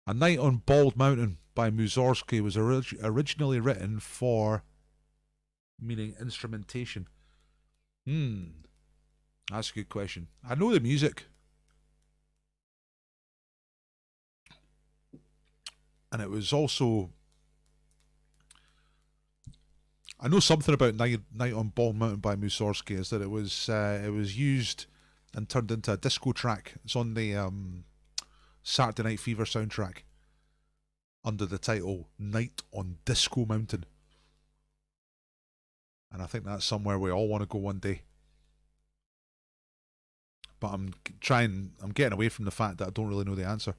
A Night on Bald Mountain by Mussorgsky was originally written for, meaning instrumentation. That's a good question. I know the music. And it was also, I know something about Night on Bald Mountain by Mussorgsky, is that it was used and turned into a disco track. It's on the Saturday Night Fever soundtrack under the title Night on Disco Mountain. And I think that's somewhere we all want to go one day. But I'm getting away from the fact that I don't really know the answer.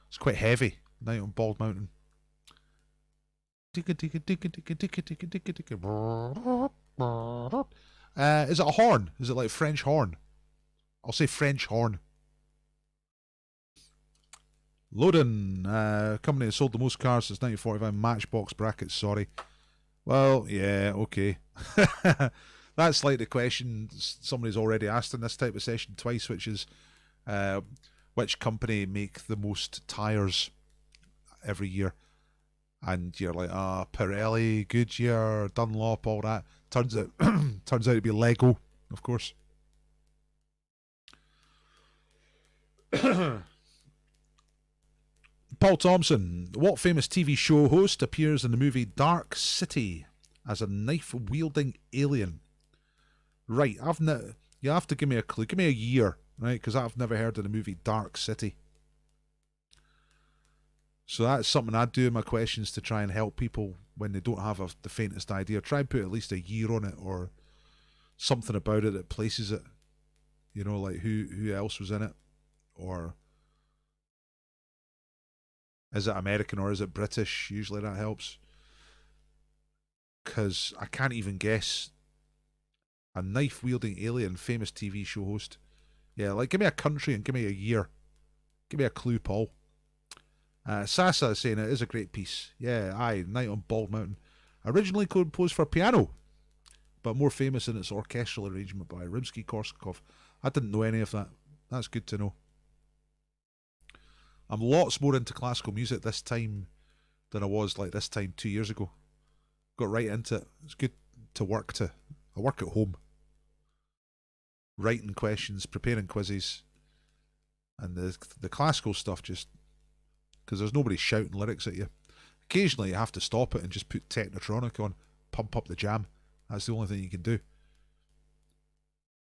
It's quite heavy. Night on Bald Mountain. Is it a horn? Is it like French horn? I'll say French horn. Loden, company that sold the most cars since 1945. Matchbox brackets, sorry. Well, yeah, okay. That's like the question somebody's already asked in this type of session twice, which is which company make the most tyres every year? And you're like, Pirelli, Goodyear, Dunlop, all that. Turns out to be Lego, of course. Paul Thompson, what famous TV show host appears in the movie Dark City as a knife-wielding alien? Right, you have to give me a clue. Give me a year, right? Because I've never heard of the movie Dark City. So that's something I do in my questions to try and help people when they don't have the faintest idea. Try and put at least a year on it or something about it that places it. You know, like who else was in it? Or is it American or is it British? Usually that helps. Because I can't even guess. A knife-wielding alien, famous TV show host. Yeah, like give me a country and give me a year. Give me a clue, Paul. Sasa is saying it is a great piece. Yeah, aye, Night on Bald Mountain. Originally composed for piano, but more famous in its orchestral arrangement by Rimsky-Korsakov. I didn't know any of that. That's good to know. I'm lots more into classical music this time than I was like this time 2 years ago. Got right into it. It's good to work to. I work at home. Writing questions, preparing quizzes. And the classical stuff just... Because there's nobody shouting lyrics at you. Occasionally you have to stop it and just put Technotronic on. Pump up the jam. That's the only thing you can do.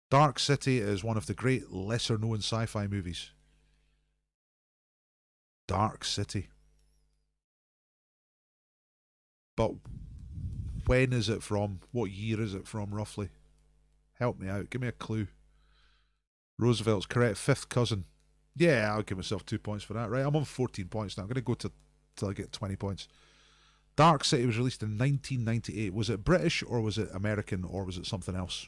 Dark City is one of the great lesser-known sci-fi movies. Dark City. But when is it from? What year is it from, roughly? Help me out. Give me a clue. Roosevelt's correct. Fifth cousin. Yeah, I'll give myself 2 points for that. Right, I'm on 14 points now. I'm going to go till I get 20 points. Dark City was released in 1998. Was it British or was it American or was it something else?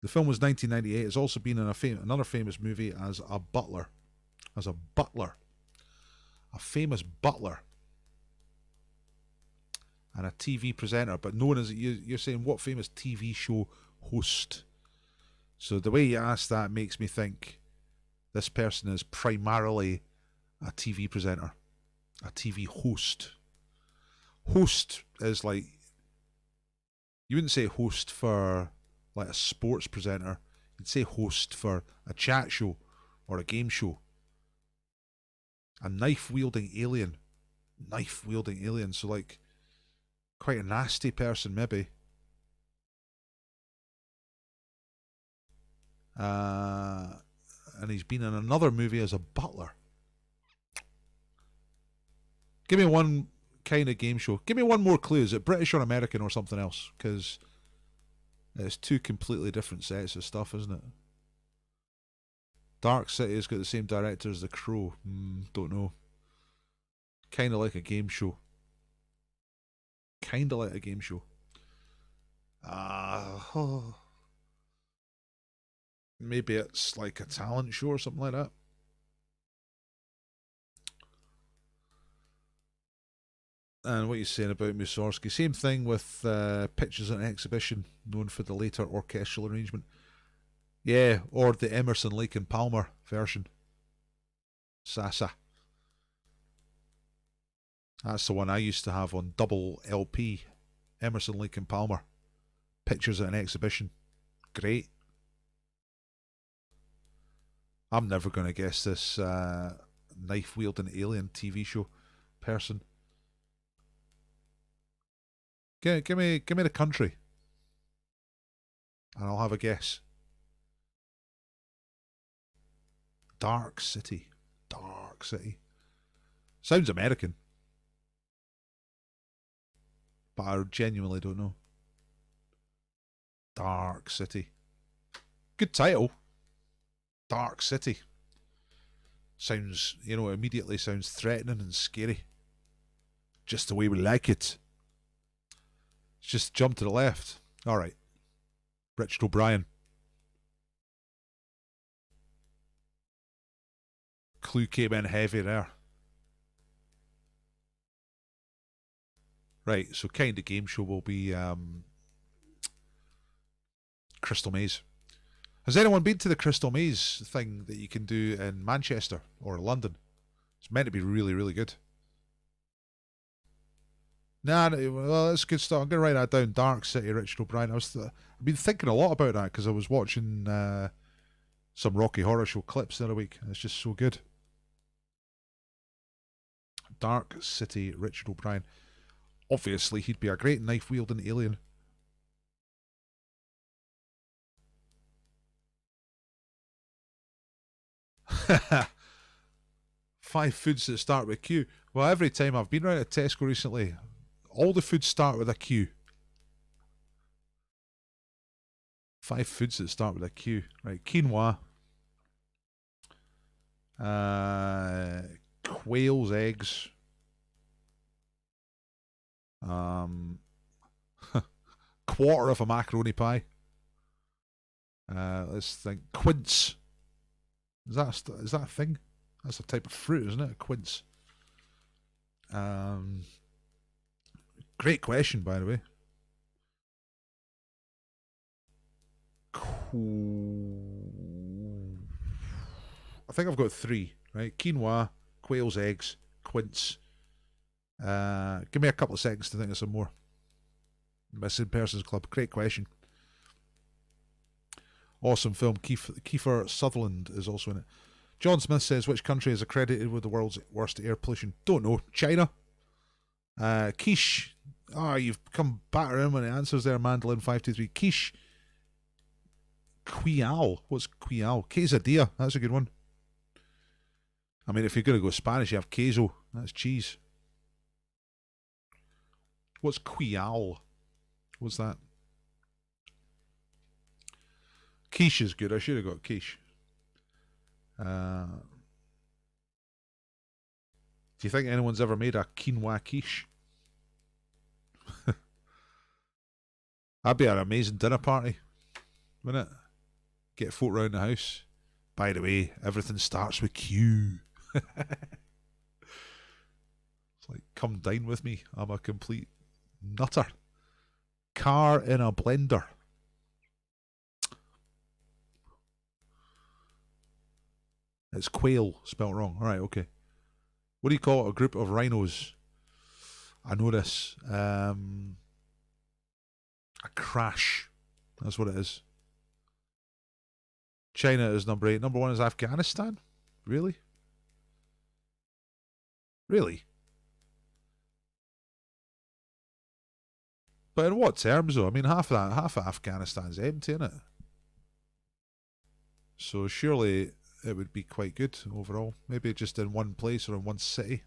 The film was 1998. It's also been in another famous movie as a butler. As a butler. A famous butler. And a TV presenter. But known as... You're saying what famous TV show host? So the way you ask that makes me think this person is primarily a TV presenter. A TV host. Host is like... You wouldn't say host for like a sports presenter. You'd say host for a chat show or a game show. A knife-wielding alien. Knife-wielding alien. So like quite a nasty person maybe. And he's been in another movie as a butler. Give me one kind of game show. Give me one more clue. Is it British or American or something else? Because it's two completely different sets of stuff, isn't it? Dark City has got the same director as The Crow. Don't know. Kind of like a game show. Kind of like a game show. Maybe it's like a talent show or something like that. And what you're saying about Mussorgsky. Same thing with Pictures at an Exhibition, known for the later orchestral arrangement. Yeah, or the Emerson, Lake and Palmer version. Sasa. That's the one I used to have on double LP. Emerson, Lake and Palmer. Pictures at an Exhibition. Great. I'm never going to guess this knife-wielding alien TV show person. Give me the country. And I'll have a guess. Dark City. Dark City. Sounds American. But I genuinely don't know. Dark City. Good title. Dark City. Sounds, immediately sounds threatening and scary. Just the way we like it. Just jump to the left. Alright. Richard O'Brien. Clue came in heavy there. Right, so kind of game show will be Crystal Maze. Has anyone been to the Crystal Maze thing that you can do in Manchester or London? It's meant to be really, really good. Nah, well, that's good stuff. I'm going to write that down. Dark City, Richard O'Brien. I've been thinking a lot about that because I was watching some Rocky Horror Show clips the other week. And it's just so good. Dark City, Richard O'Brien. Obviously, he'd be a great knife-wielding alien. Five foods that start with Q. Well, every time I've been around to Tesco recently, all the foods start with a Q. 5 foods that start with a Q. Right, quinoa. Quail's eggs. Quarter of a macaroni pie. Let's think. Quince. Is that a thing? That's a type of fruit, isn't it? A quince. Great question, by the way. I think I've got 3. right? Quinoa, quail's eggs, quince. Give me a couple of seconds to think of some more. Missing Persons Club. Great question. Awesome film. Kiefer Sutherland is also in it. John Smith says, which country is accredited with the world's worst air pollution? Don't know. China. Quiche. You've come back around when it answers there, Mandolin 523. Quiche. Quial. What's Quial? Quesadilla. That's a good one. I mean, if you're going to go Spanish, you have queso. That's cheese. What's Quial? What's that? Quiche is good. I should have got quiche. Do you think anyone's ever made a quinoa quiche? That'd be an amazing dinner party, wouldn't it? Get folk round the house. By the way, everything starts with Q. It's like, come dine with me. I'm a complete nutter. Car in a blender. It's quail, spelt wrong. Alright, okay. What do you call a group of rhinos? I know this. A crash. That's what it is. China is number 8. Number 1 is Afghanistan? Really? Really? But in what terms though? I mean, half of Afghanistan's empty, isn't it? So surely it would be quite good overall. Maybe just in one place or in one city.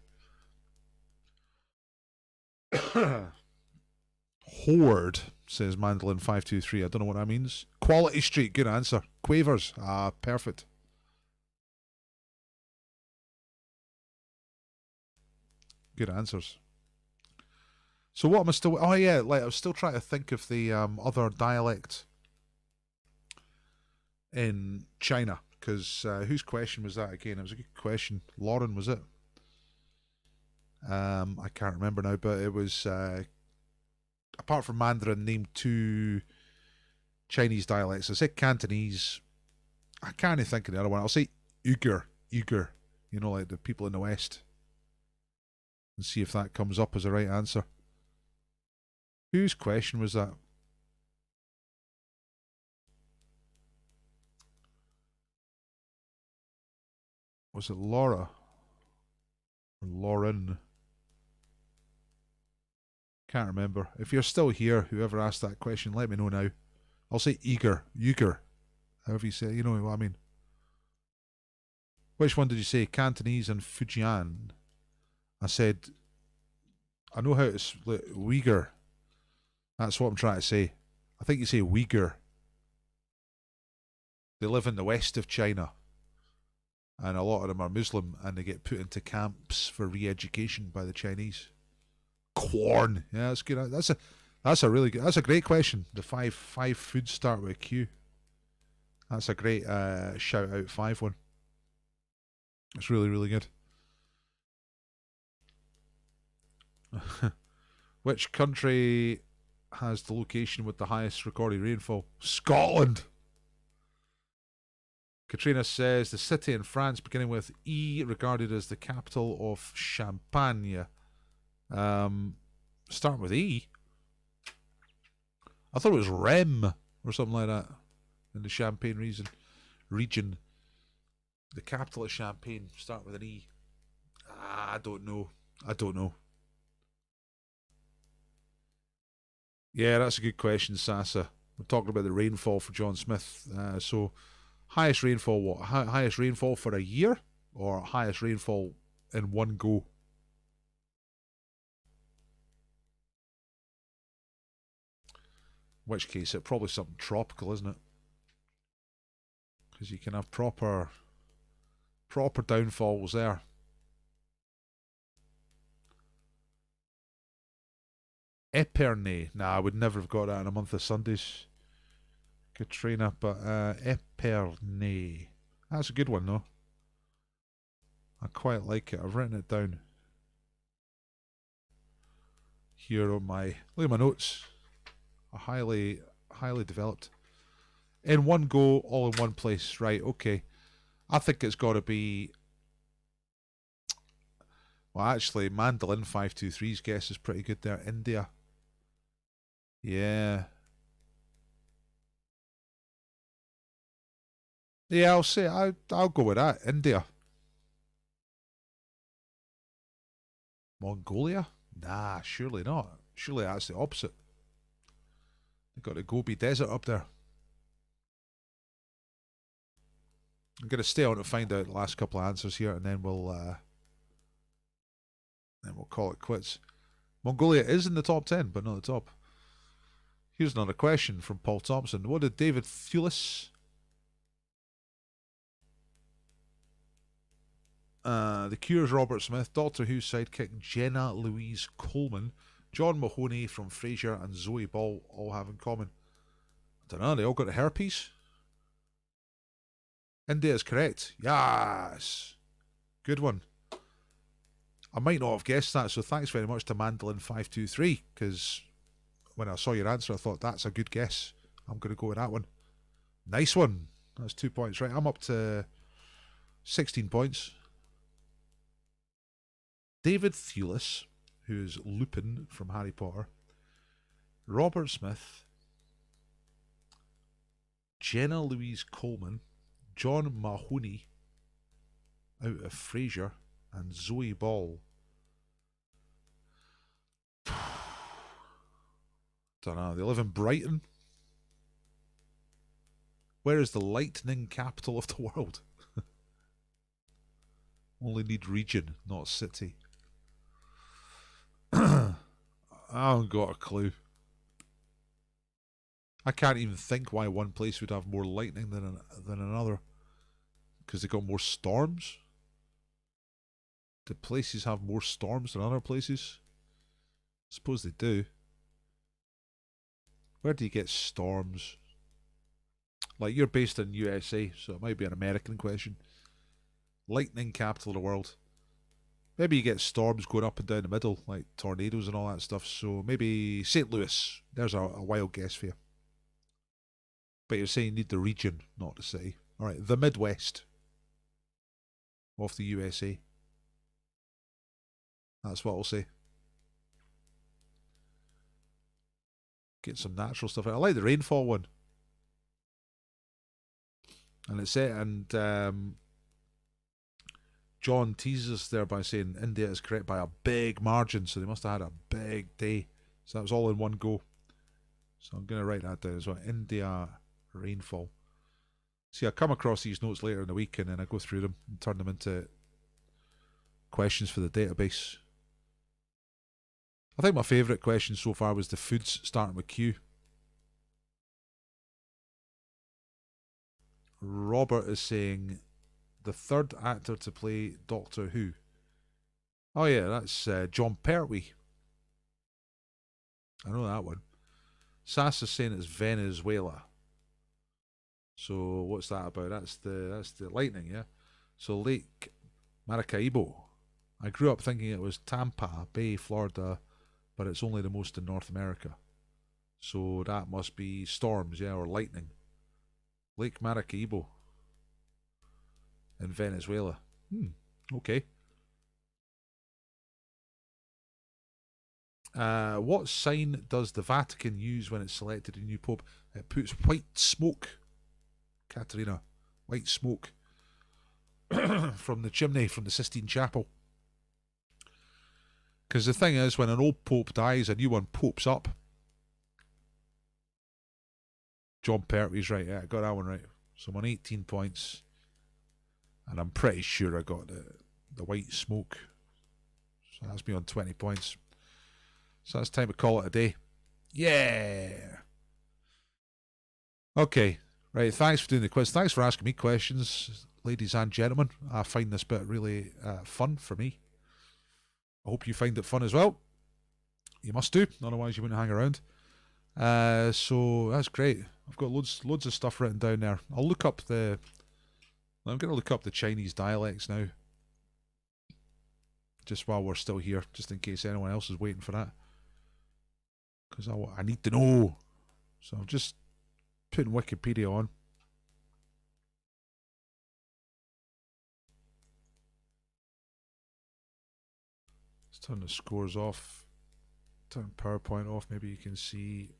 Horde, says Mandolin 523. I don't know what that means. Quality Street, good answer. Quavers, perfect. Good answers. So what am I still... Oh yeah, like I was still trying to think of the other dialect in China. Because whose question was that again? It was a good question. Lauren, was it? I can't remember now, but it was... apart from Mandarin, name 2 Chinese dialects. I said Cantonese. I can't even think of the other one. I'll say Uyghur. Uyghur. You know, like the people in the West. And see if that comes up as a right answer. Whose question was that? Was it Laura? Or Lauren? Can't remember. If you're still here, whoever asked that question, let me know now. I'll say Uyghur. Uyghur. However you say it, you know what I mean. Which one did you say? Cantonese and Fujian. I said, I know how to split Uyghur. That's what I'm trying to say. I think you say Uyghur. They live in the west of China. And a lot of them are Muslim and they get put into camps for re-education by the Chinese. Corn. Yeah, that's good. That's a really good, that's a great question. The five foods start with Q. That's a great shout out 5 one. It's really, really good. Which country has the location with the highest recorded rainfall? Scotland. Katrina says the city in France beginning with E, regarded as the capital of Champagne. Starting with E. I thought it was Rem or something like that in the Champagne region. The capital of Champagne, start with an E. I don't know. Yeah, that's a good question, Sasa. We're talking about the rainfall for John Smith. So, highest rainfall what? Highest rainfall for a year? Or highest rainfall in one go? In which case, it's probably something tropical, isn't it? Because you can have proper downfalls there. Epernay. Nah, I would never have got that in a month of Sundays, Katrina, but Epernay. That's a good one, though. I quite like it. I've written it down here on my... Look at my notes. Highly developed. In one go, all in one place. Right, okay. I think it's got to be Well, actually, Mandolin 523's guess is pretty good there. India. Yeah. Yeah, I'll go with that. India. Mongolia? Nah, surely not. Surely that's the opposite. They've got the Gobi Desert up there. I'm going to stay on to find out the last couple of answers here, and then we'll call it quits. Mongolia is in the top 10, but not the top. Here's another question from Paul Thompson. What did David Thewlis, The Cure's Robert Smith, Doctor Who's sidekick Jenna Louise Coleman, John Mahoney from Frasier, and Zoe Ball all have in common? I don't know, they all got herpes? India is correct. Yes. Good one. I might not have guessed that, so thanks very much to Mandolin523, because when I saw your answer, I thought, that's a good guess. I'm going to go with that one. Nice one. That's 2 points, right? I'm up to 16 points. David Thewlis, who's Lupin from Harry Potter, Robert Smith, Jenna Louise Coleman, John Mahoney out of Frasier, and Zoe Ball. Don't know. They live in Brighton. Where is the lightning capital of the world? Only need region, not city. I haven't got a clue. I can't even think why one place would have more lightning than another. Because they got more storms? Do places have more storms than other places? I suppose they do. Where do you get storms? Like, you're based in USA, so it might be an American question. Lightning capital of the world. Maybe you get storms going up and down the middle, like tornadoes and all that stuff. So maybe St. Louis. There's a wild guess for you. But you're saying you need the region, not the city. Alright, the Midwest of the USA. That's what I'll say. Get some natural stuff. I like the rainfall one. And it's it, and John teases us there by saying India is correct by a big margin, so they must have had a big day. So that was all in one go. So I'm going to write that down as well. India rainfall. See, I come across these notes later in the week, and then I go through them and turn them into questions for the database. I think my favourite question so far was the foods starting with Q. Robert is saying the third actor to play Doctor Who. Oh yeah, that's John Pertwee. I know that one. Sass is saying it's Venezuela. So what's that about? That's the lightning, yeah. So Lake Maracaibo. I grew up thinking it was Tampa Bay, Florida, but it's only the most in North America. So that must be storms, yeah, or lightning. Lake Maracaibo in Venezuela. Okay. What sign does the Vatican use when it's selected a new pope? It puts white smoke, Katerina. White smoke from the chimney from the Sistine Chapel. Because the thing is, when an old pope dies, a new one popes up. John Pertwee's right. Yeah, I got that one right. So I'm on 18 points. And I'm pretty sure I got the white smoke. So that's me on 20 points. So that's time to call it a day. Yeah. Okay. Right, thanks for doing the quiz. Thanks for asking me questions, ladies and gentlemen. I find this bit really fun for me. I hope you find it fun as well. You must do, otherwise you wouldn't hang around. So that's great. I've got loads of stuff written down there. I'm going to look up the Chinese dialects now. Just while we're still here, just in case anyone else is waiting for that. Because I need to know. So I'm just putting Wikipedia on. Let's turn the scores off. Turn PowerPoint off. Maybe you can see.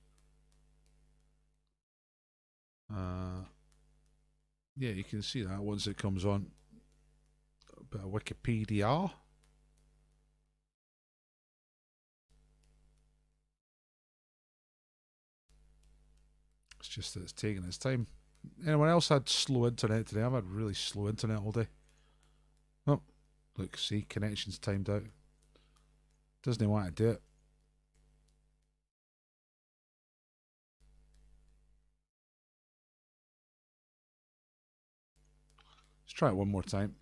Yeah, you can see that once it comes on. A bit of Wikipedia. It's just that it's taking its time. Anyone else had slow internet today? I've had really slow internet all day. Oh, look, see, connection's timed out. Doesn't want to do it. Let's try it one more time.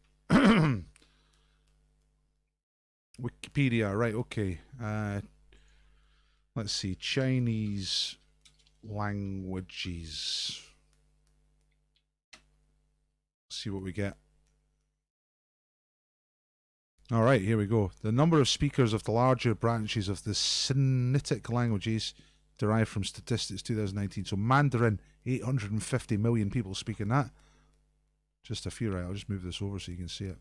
Wikipedia, right, okay. Let's see, Chinese languages. Let's see what we get. All right, here we go. The number of speakers of the larger branches of the Sinitic languages derived from statistics 2019. So Mandarin, 850 million people speaking that. Just a few, right? I'll just move this over so you can see it.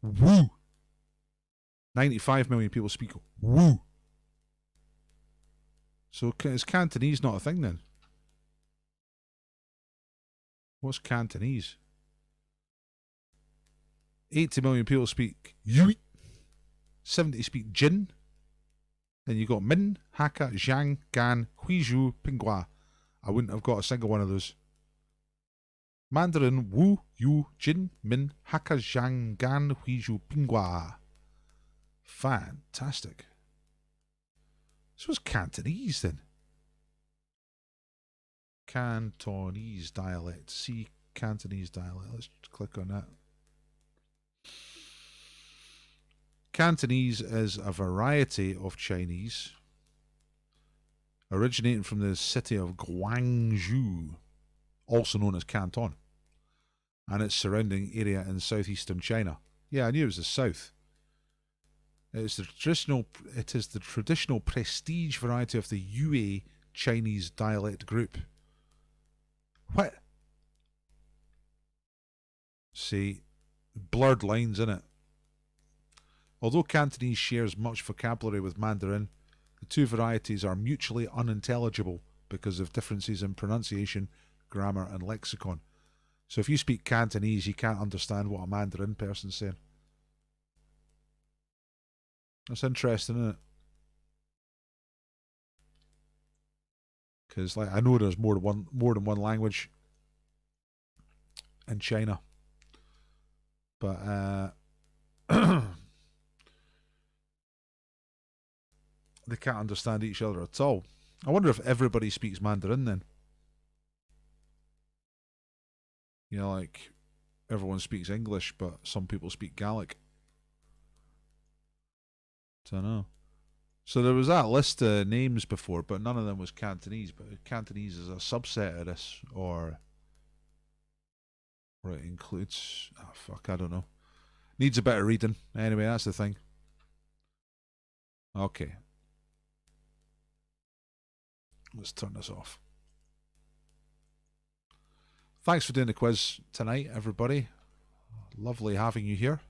Woo! 95 million people speak woo. So is Cantonese not a thing then? What's Cantonese? 80 million people speak Yui. 70 speak Jin. Then you got Min, Hakka, Zhang, Gan, Huizhou, Pinghua. I wouldn't have got a single one of those. Mandarin, Wu, Yu, Jin, Min, Hakka, Zhang, Gan, Huizhou, Pinghua. Fantastic. This was Cantonese then. Cantonese dialect. See Cantonese dialect. Let's click on that. Cantonese is a variety of Chinese originating from the city of Guangzhou, also known as Canton, and its surrounding area in southeastern China. Yeah, I knew it was the south. It is the traditional prestige variety of the Yue Chinese dialect group. What? See, blurred lines in it. Although Cantonese shares much vocabulary with Mandarin, the two varieties are mutually unintelligible because of differences in pronunciation, grammar, and lexicon. So if you speak Cantonese, you can't understand what a Mandarin person's saying. That's interesting, isn't it? Because like I know there's more than one language in China, but they can't understand each other at all. I wonder if everybody speaks Mandarin then. You know, like everyone speaks English, but some people speak Gaelic. Don't know. So there was that list of names before, but none of them was Cantonese. But Cantonese is a subset of this, or it includes. Oh fuck, I don't know. Needs a bit of reading. Anyway, that's the thing. Okay. Let's turn this off. Thanks for doing the quiz tonight, everybody. Lovely having you here.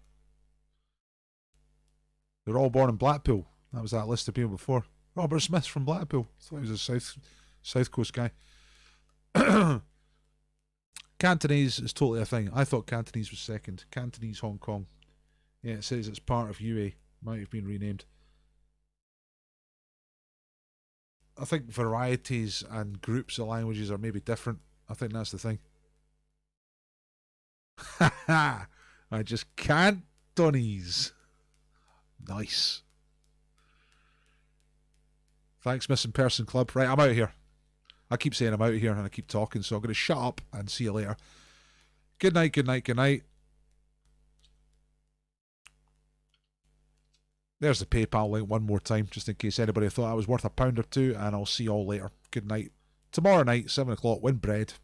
They're all born in Blackpool. That was that list of people before. Robert Smith from Blackpool. I thought he was a South Coast guy. Cantonese is totally a thing. I thought Cantonese was second. Cantonese Hong Kong. Yeah, it says it's part of UA. Might have been renamed. I think varieties and groups of languages are maybe different. I think that's the thing. I just Cantonese. Nice. Thanks, Missing Person Club. Right, I'm out of here. I keep saying I'm out of here and I keep talking, so I'm going to shut up and see you later. Good night, good night, good night. There's the PayPal link one more time, just in case anybody thought I was worth £1 or £2, and I'll see you all later. Good night. Tomorrow night, 7 o'clock, win bread.